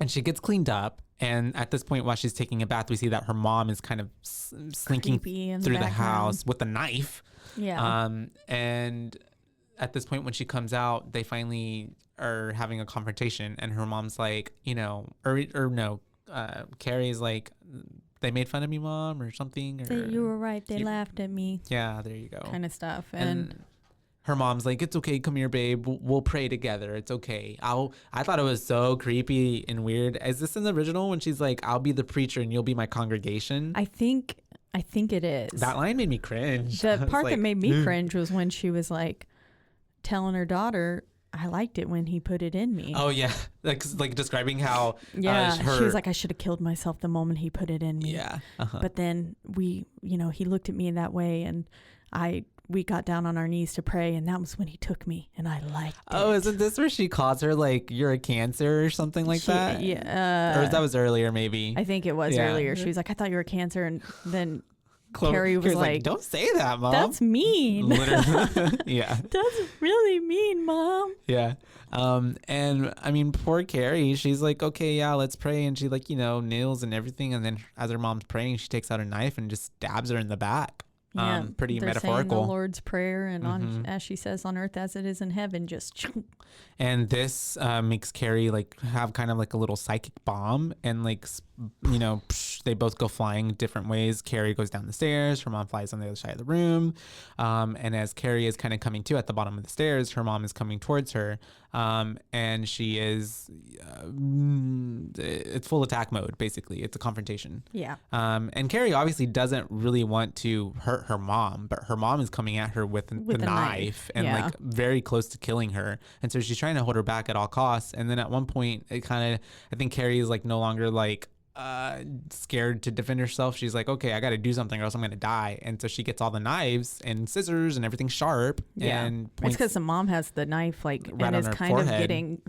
she gets cleaned up. And at this point, while she's taking a bath, we see that her mom is kind of slinking through the house with a knife. Yeah. And at this point, when she comes out, they finally are having a confrontation. And her mom's like, Carrie's like, they made fun of me, Mom, or something. Or you were right. They laughed at me. Yeah, there you go. Kind of stuff. And her mom's like, it's okay, come here, babe, we'll pray together, it's okay. I thought it was so creepy and weird. Is this in the original when she's like, I'll be the preacher and you'll be my congregation? I think it is. That line made me cringe. The part that made me cringe was when she was like telling her daughter, I liked it when he put it in me. Oh yeah, like describing how she was like, I should have killed myself the moment he put it in me. Yeah. But then he looked at me in that way, and we got down on our knees to pray, and that was when he took me, and I liked it. Oh, isn't this where she calls her like, you're a Cancer or something like that? Yeah. Or that was earlier, maybe. I think it was earlier. She was like, I thought you were a Cancer, and then Carrie was like, don't say that, Mom. That's mean. Literally. Yeah. That's really mean, Mom. Yeah. And I mean, poor Carrie, she's like, okay, yeah, let's pray. And she like, kneels and everything. And then as her mom's praying, she takes out a knife and just stabs her in the back. Yeah, pretty they're metaphorical. saying the Lord's Prayer, and on, as she says, on earth as it is in heaven, just. And this makes Carrie like have kind of like a little psychic bomb, and like they both go flying different ways. Carrie goes down the stairs, her mom flies on the other side of the room, and as Carrie is kind of coming to at the bottom of the stairs, her mom is coming towards her, and she is it's full attack mode, basically. It's a confrontation. Yeah. And Carrie obviously doesn't really want to hurt her mom, but her mom is coming at her with a knife and like very close to killing her, and so she's trying to hold her back at all costs. And then at one point, I think Carrie is like no longer like scared to defend herself. She's like, okay, I got to do something or else I'm gonna die. And so she gets all the knives and scissors and everything sharp. Yeah, and it's because the mom has the knife like right and is kind forehead. of getting.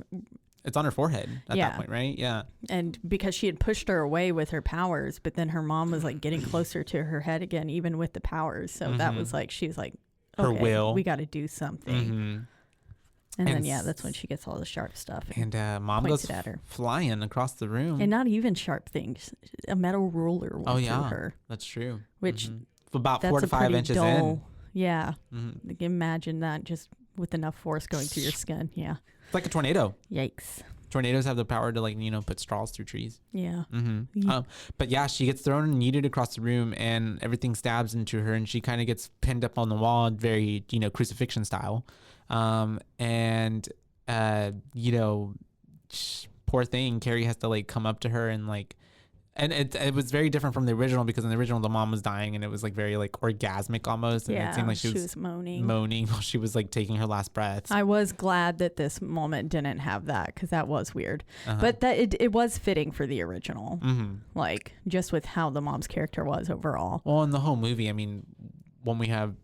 It's on her forehead at that point, right? Yeah. And because she had pushed her away with her powers, but then her mom was like getting closer to her head again, even with the powers. So that was like, she was like, okay, her will. We got to do something. And then, that's when she gets all the sharp stuff. And mom goes at her. flying across the room. And not even sharp things. A metal ruler went through her. That's true. Which about 4 to 5 inches in. Yeah. Like, imagine that just with enough force going through your skin. Yeah. It's like a tornado. Yikes. Tornadoes have the power to like, put straws through trees. Yeah. But yeah, she gets thrown and yeeted across the room and everything stabs into her and she kind of gets pinned up on the wall, very, crucifixion style. Poor thing, Carrie has to like come up to her and like, and it was very different from the original because in the original the mom was dying and it was like very like orgasmic almost, and it seemed like she was moaning while she was like taking her last breaths. I was glad that this moment didn't have that because that was weird, but that it was fitting for the original, like just with how the mom's character was overall. Well, in the whole movie, I mean, when we have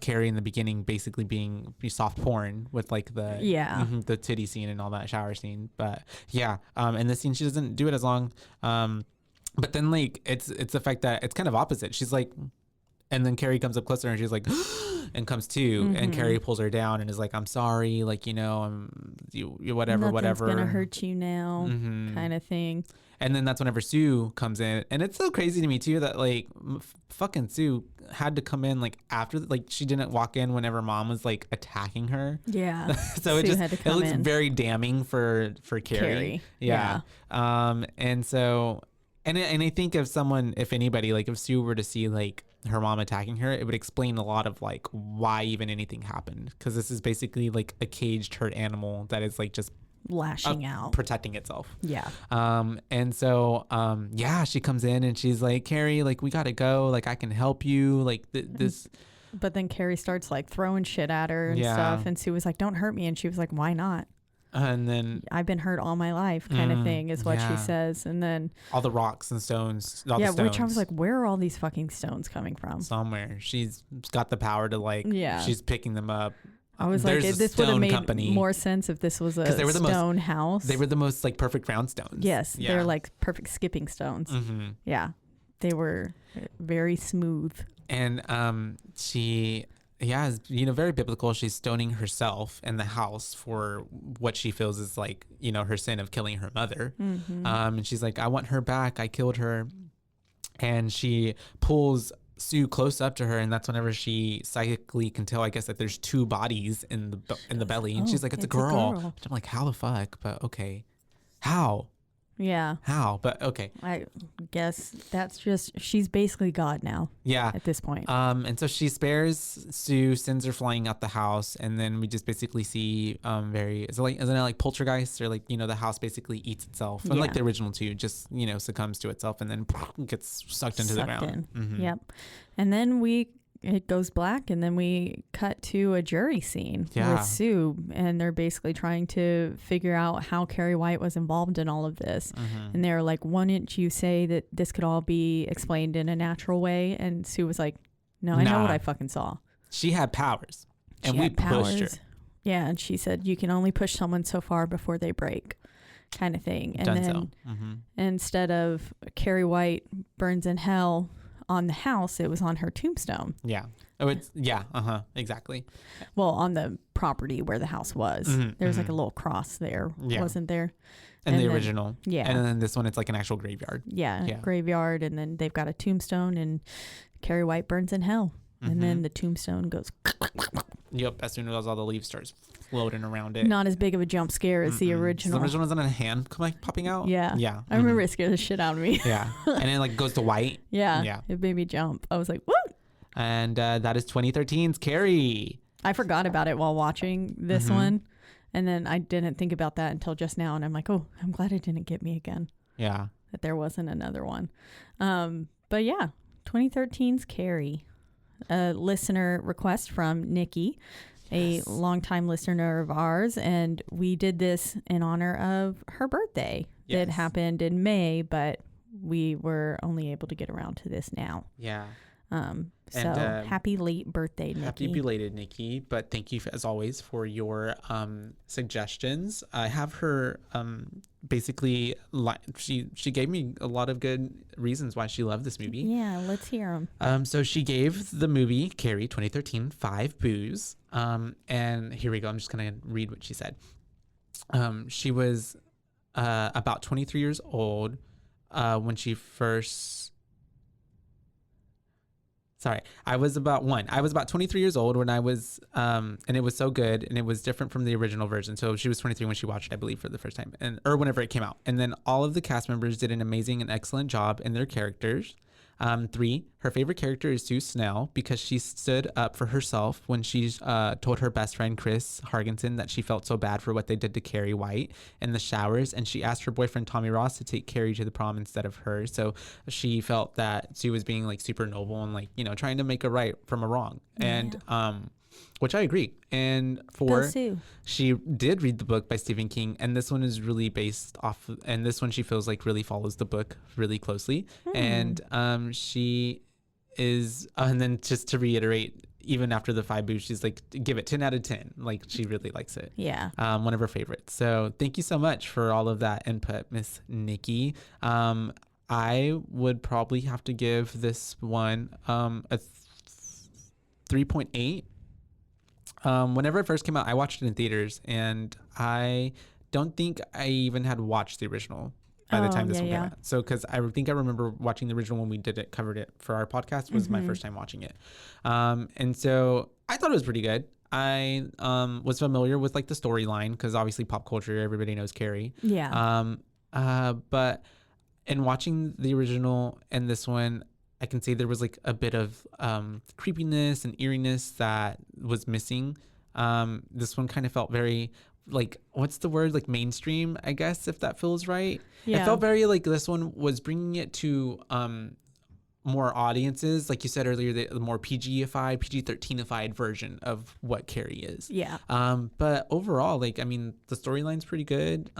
Carrie in the beginning basically being soft porn with like the titty scene and all that shower scene, but in this scene she doesn't do it as long, but then like it's the fact that it's kind of opposite. She's like, and then Carrie comes up closer and she's like and comes to, and Carrie pulls her down and is like, I'm sorry, like I'm whatever Nothing's gonna hurt you now, kind of thing. And then that's whenever Sue comes in, and it's so crazy to me too that like fucking Sue had to come in like after, like she didn't walk in whenever mom was like attacking her. Yeah. So it looks very damning for Carrie. Yeah. And so, and I think if anybody, like if Sue were to see like her mom attacking her, it would explain a lot of like why even anything happened, because this is basically like a caged hurt animal that is like just lashing out, protecting itself. Yeah. And so she comes in and she's like, Carrie, like we gotta go, like I can help you, like this. But then Carrie starts like throwing shit at her and stuff, and Sue was like, don't hurt me, and she was like, why not? And then I've been hurt all my life, kind of thing is what she says. And then all the rocks and stones, which I was like, where are all these fucking stones coming from? Somewhere. She's got the power to like, she's picking them up. I was like, this would have made more sense if this was a stone house. They were the most like perfect round stones. Yes, they're like perfect skipping stones. Yeah, they were very smooth. And she is very biblical. She's stoning herself in the house for what she feels is like her sin of killing her mother. And she's like, I want her back. I killed her. And she pulls Sue close up to her, and that's whenever she psychically can tell, I guess, that there's two bodies in the belly, and she's like, it's a girl. And I'm like, how the fuck? But okay, how? Yeah. How? But okay. I guess that's just, she's basically God now. Yeah. At this point. And so she spares Sue, sends her flying out the house, and then we just basically see isn't it like poltergeist, or like, you know, the house basically eats itself, and like the original too, just, you know, succumbs to itself and then gets sucked into the ground. Mm-hmm. Yep. And then it goes black, and then we cut to a jury scene with Sue, and they're basically trying to figure out how Carrie White was involved in all of this. Mm-hmm. And they're like, why didn't you say that this could all be explained in a natural way? And Sue was like, no, I know what I fucking saw. She had powers, and we pushed her. Yeah, and she said, you can only push someone so far before they break, kind of thing. And then instead of Carrie White burns in hell on the house, it was on her tombstone. Yeah. Oh, it's exactly. Well, on the property where the house was, there's like a little cross there, wasn't there? And the original, and then this one, it's like an actual graveyard. Yeah, graveyard, and then they've got a tombstone, and Carrie White burns in hell, and then the tombstone goes. Yep. As soon as all the leaves starts floating around it. Not as big of a jump scare as the original. So the original was on a hand like popping out. Yeah. Yeah. I remember it scared the shit out of me. Yeah. And then like goes to white. Yeah. It made me jump. I was like, what? And that is 2013's Carrie. I forgot about it while watching this one. And then I didn't think about that until just now. And I'm like, oh, I'm glad it didn't get me again. Yeah. That there wasn't another one. But yeah, 2013's Carrie. A listener request from Nikki, a longtime listener of ours, and we did this in honor of her birthday. It happened in May, but we were only able to get around to this now. Yeah. So happy late birthday, Nikki. Happy belated, Nikki. But thank you, as always, for your suggestions. I have her basically, she gave me a lot of good reasons why she loved this movie. Yeah, let's hear them. So she gave the movie, Carrie, 2013, 5 boos. And here we go. I'm just going to read what she said. She was about 23 years old when she first... Sorry, I was about 23 years old when I was, and it was so good, and it was different from the original version. So she was 23 when she watched it, I believe, for the first time, or whenever it came out. And then all of the cast members did an amazing and excellent job in their characters. 3, her favorite character is Sue Snell because she stood up for herself when she told her best friend Chris Hargensen that she felt so bad for what they did to Carrie White in the showers, and she asked her boyfriend Tommy Ross to take Carrie to the prom instead of her. So she felt that Sue was being like super noble and like, you know, trying to make a right from a wrong. And which I agree. And 4, she did read the book by Stephen King, and this one is really based off of, and this one she feels like really follows the book really closely. And she is, and then just to reiterate, even after the 5 boos, she's like, give it 10 out of 10. Like, she really likes it. Yeah. One of her favorites. So thank you so much for all of that input, Miss Nikki. I would probably have to give this one a 3.8. Whenever it first came out, I watched it in theaters, and I don't think I even had watched the original by the time this one came out. So, because I think I remember watching the original when we covered it for our podcast, was my first time watching it. And so I thought it was pretty good. I was familiar with like the storyline because obviously pop culture, everybody knows Carrie. Yeah. But in watching the original and this one, I can say there was like a bit of creepiness and eeriness that was missing. This one kind of felt very like, what's the word? Like mainstream, I guess, if that feels right. Yeah. It felt very like this one was bringing it to more audiences, like you said earlier, the more PG-ified, PG-13ified version of what Carrie is. Yeah. But overall, like, I mean, the storyline's pretty good.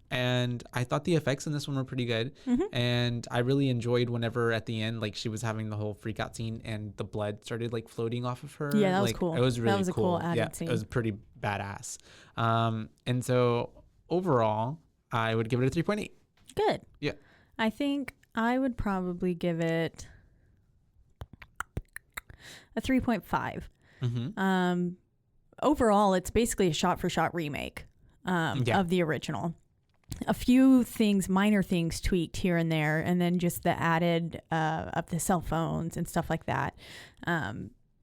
And I thought the effects in this one were pretty good. And I really enjoyed whenever at the end, like, she was having the whole freak out scene and the blood started like floating off of her. Yeah, that was cool. It was really cool. That was a cool added scene. It was pretty badass. And so overall, I would give it a 3.8. Good. Yeah. I think I would probably give it a 3.5. Overall, it's basically a shot-for-shot remake of the original. A few things, minor things tweaked here and there, and then just the added of the cell phones and stuff like that.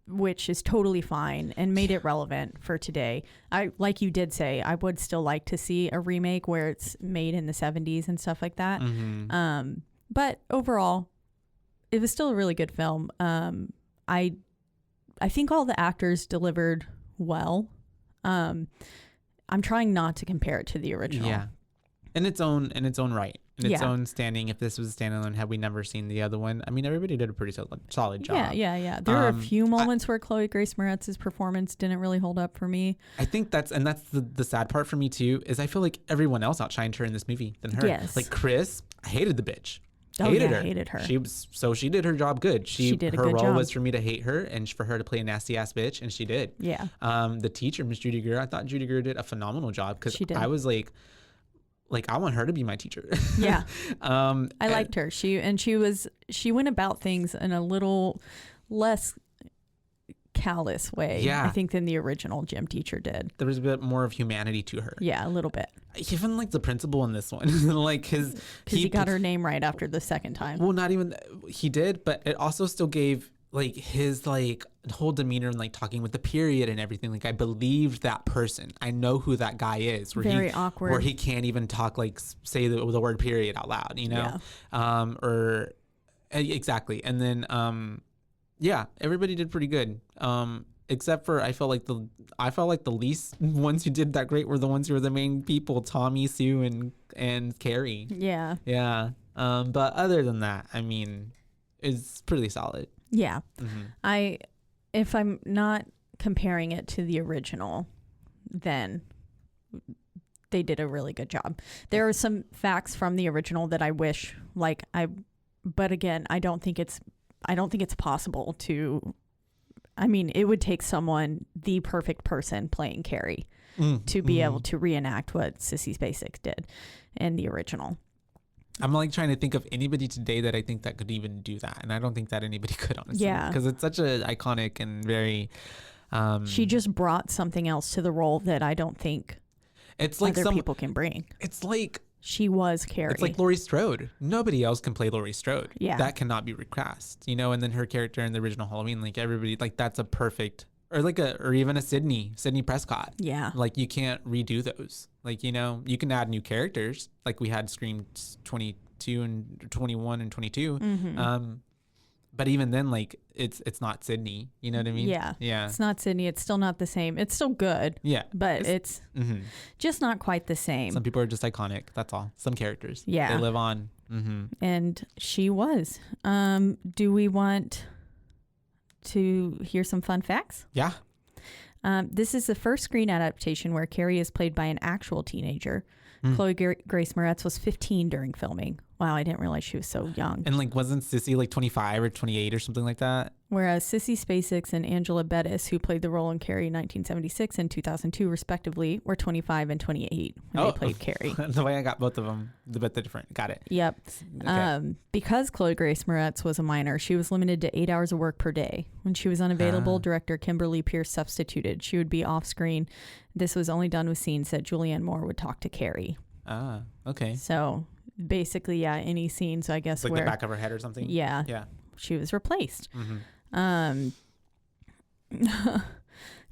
which is totally fine and made it relevant for today. Like you did say, I would still like to see a remake where it's made in the 70s and stuff like that. But overall, it was still a really good film. I think all the actors delivered well. I'm trying not to compare it to the original. Yeah, in its own right. In its own standing. If this was a standalone, had we never seen the other one? I mean, everybody did a pretty solid job. Yeah. There were a few moments where Chloe Grace Moretz's performance didn't really hold up for me. I think that's the sad part for me too, is I feel like everyone else outshined her in this movie than her. Yes. Like Chris, I hated the bitch. Hated her. She did her job good. She did a good job. Her role was for me to hate her and for her to play a nasty ass bitch, and she did. Yeah. The teacher, Miss Judy Greer, I thought Judy Greer did a phenomenal job, because I was like I want her to be my teacher. Yeah. I liked her. She went about things in a little less callous way, I think, than the original gym teacher did. There was a bit more of humanity to her. Yeah, a little bit. Even like the principal in this one, like because he got her name right after the second time. Well, not even he did, but it also still gave like his like whole demeanor and like talking with the period and everything. Like I believed that person. I know who that guy is. Very awkward. Where he can't even talk, like say the word period out loud, you know? Yeah. Exactly. And then everybody did pretty good. Except for I felt like the least ones who did that great were the ones who were the main people, Tommy, Sue, and Carrie. Yeah. Yeah. But other than that, I mean, it's pretty solid. Yeah. Mm-hmm. If I'm not comparing it to the original, then they did a really good job. There are some facts from the original that I wish, but again, I don't think it's possible to. I mean, it would take someone, the perfect person playing Carrie, to be able to reenact what Sissy Spacek did in the original. I'm like trying to think of anybody today that I think that could even do that, and I don't think that anybody could, honestly. Yeah, because it's such an iconic and very. She just brought something else to the role that I don't think it's like other people can bring. It's like she was Carrie. It's like Laurie Strode. Nobody else can play Laurie Strode. Yeah, that cannot be recast. You know, and then her character in the original Halloween, like everybody, like that's a perfect. Or even a Sydney Prescott. Yeah. Like you can't redo those. Like, you know, you can add new characters. Like we had Scream 22 and 21 and 22. Mm-hmm. But even then, like it's not Sydney. You know what I mean? Yeah. Yeah. It's not Sydney. It's still not the same. It's still good. Yeah. But it's just not quite the same. Some people are just iconic. That's all. Some characters. Yeah. They live on. Mm-hmm. And she was. Do we want to hear some fun facts? Yeah. This is the first screen adaptation where Carrie is played by an actual teenager. Chloe Grace Moretz was 15 during filming. Wow, I didn't realize she was so young. And like, wasn't Sissy like 25 or 28 or something like that? Whereas Sissy Spacek and Angela Bettis, who played the role in Carrie in 1976 and 2002 respectively, were 25 and 28 when they played Carrie. The way I got both of them, the different. Got it. Yep. Okay. Because Chloe Grace Moretz was a minor, she was limited to 8 hours of work per day. When she was unavailable, director Kimberly Peirce substituted. She would be off screen. This was only done with scenes that Julianne Moore would talk to Carrie. Ah, okay. So basically, yeah, any scenes, I guess, like where the back of her head or something. Yeah, she was replaced. Mm-hmm.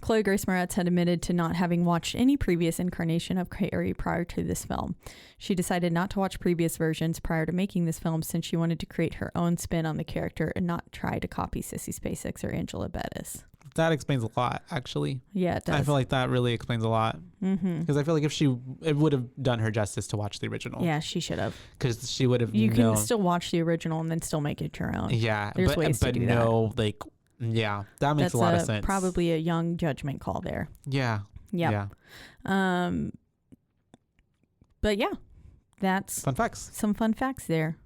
Chloe Grace Moretz had admitted to not having watched any previous incarnation of Carrie prior to this film. She decided not to watch previous versions prior to making this film since she wanted to create her own spin on the character and not try to copy Sissy Spacek or Angela Bettis. That explains a lot, actually. Yeah, it does. I feel like that really explains a lot. Because I feel like it would have done her justice to watch the original. Yeah, she should have. Because she would have. You can still watch the original and then still make it your own. Yeah, there's ways to do that. Like, yeah, that makes a lot of sense. Probably a young judgment call there. Yeah. Yep. Yeah. But yeah, that's fun facts. Some fun facts there.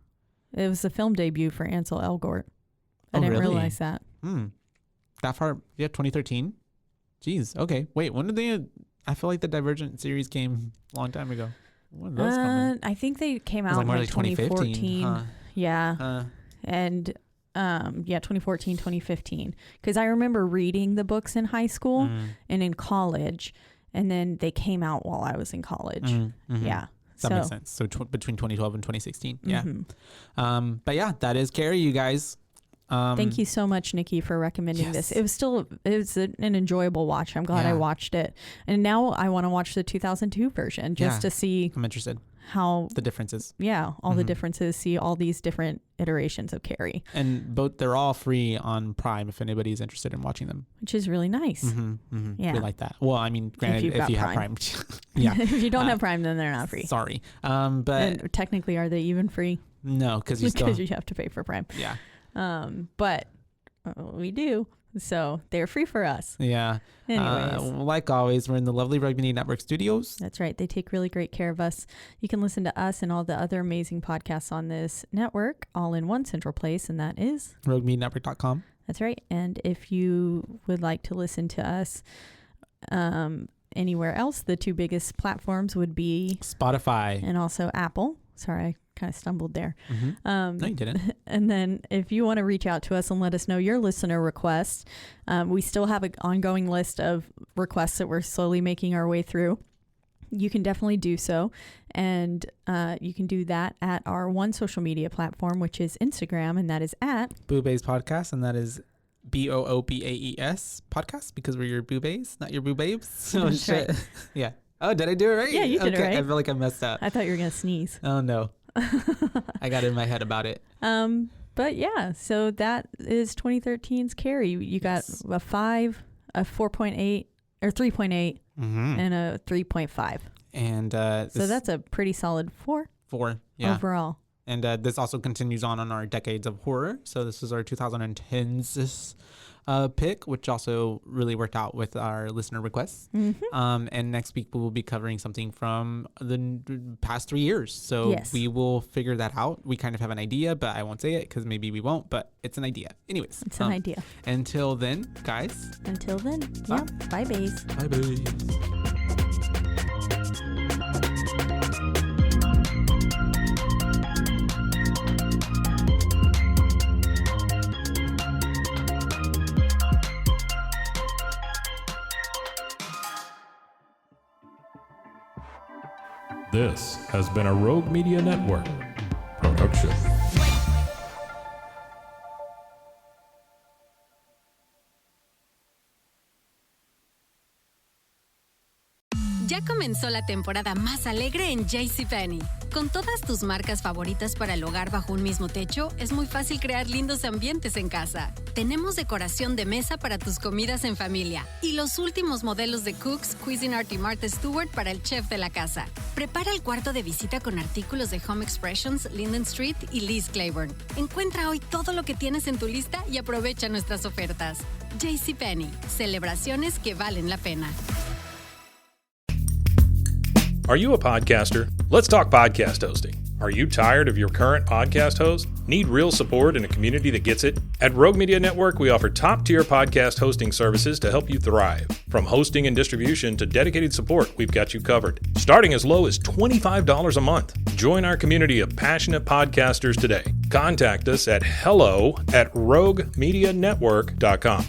It was the film debut for Ansel Elgort. I didn't realize that. That far? Yeah, 2013. Jeez. Okay. Wait, when did they? I feel like the Divergent series came a long time ago. When did those come in? I think they came out in like 2014. Huh? Yeah. And 2014, 2015. Because I remember reading the books in high school and in college, and then they came out while I was in college. Yeah. That makes sense. So between 2012 and 2016. Yeah. But yeah, that is Carrie, you guys. Thank you so much, Nikki, for recommending this. It was an enjoyable watch. I'm glad I watched it. And now I want to watch the 2002 version just to see. I'm interested. How the differences. Yeah, all the differences. See all these different iterations of Carrie. And they're all free on Prime if anybody's interested in watching them. Which is really nice. Yeah. We like that. Well, I mean, granted, if you have Prime. Yeah. If you don't have Prime, then they're not free. Sorry. But and technically, are they even free? No, because you have to pay for Prime. Yeah. But we do. So they're free for us. Yeah. Anyways. Like always, we're in the lovely Rogue Media Network studios. That's right. They take really great care of us. You can listen to us and all the other amazing podcasts on this network all in one central place, and that is RogueMediaNetwork.com. That's right. And if you would like to listen to us anywhere else, the two biggest platforms would be Spotify and also Apple. Sorry, I kind of stumbled there. No, you didn't. And then if you want to reach out to us and let us know your listener requests, we still have an ongoing list of requests that we're slowly making our way through. You can definitely do so. And you can do that at our one social media platform, which is Instagram, and that is at BooBaes Podcast, and that is BOOBAES Podcast, because we're your BooBaes, not your BooBabes. Oh, shit. Right. Yeah. Oh, did I do it right? Yeah, you did it right. I feel like I messed up. I thought you were going to sneeze. Oh, no. I got in my head about it. But yeah, so that is 2013's Carrie. You got a 5, a 4.8, or 3.8, and a 3.5. And so that's a pretty solid 4. 4, yeah. Overall. And this also continues on our decades of horror. So this is our 2010s pick, which also really worked out with our listener requests. And next week we will be covering something from the past 3 years. So we will figure that out. We kind of have an idea, but I won't say it because maybe we won't, but it's an idea. Anyways. It's an idea. Until then, guys. Until then. Yeah. Bye, baes. Bye, baes. This has been a Rogue Media Network production. Ya comenzó la temporada más alegre en JCPenney. Con todas tus marcas favoritas para el hogar bajo un mismo techo, es muy fácil crear lindos ambientes en casa. Tenemos decoración de mesa para tus comidas en familia y los últimos modelos de Cooks, Cuisinart y Martha Stewart para el chef de la casa. Prepara el cuarto de visita con artículos de Home Expressions, Linden Street y Liz Claiborne. Encuentra hoy todo lo que tienes en tu lista y aprovecha nuestras ofertas. JCPenney, celebraciones que valen la pena. Are you a podcaster? Let's talk podcast hosting. Are you tired of your current podcast host? Need real support in a community that gets it? At Rogue Media Network, we offer top-tier podcast hosting services to help you thrive. From hosting and distribution to dedicated support, we've got you covered. Starting as low as $25 a month. Join our community of passionate podcasters today. Contact us at hello@roguemedianetwork.com.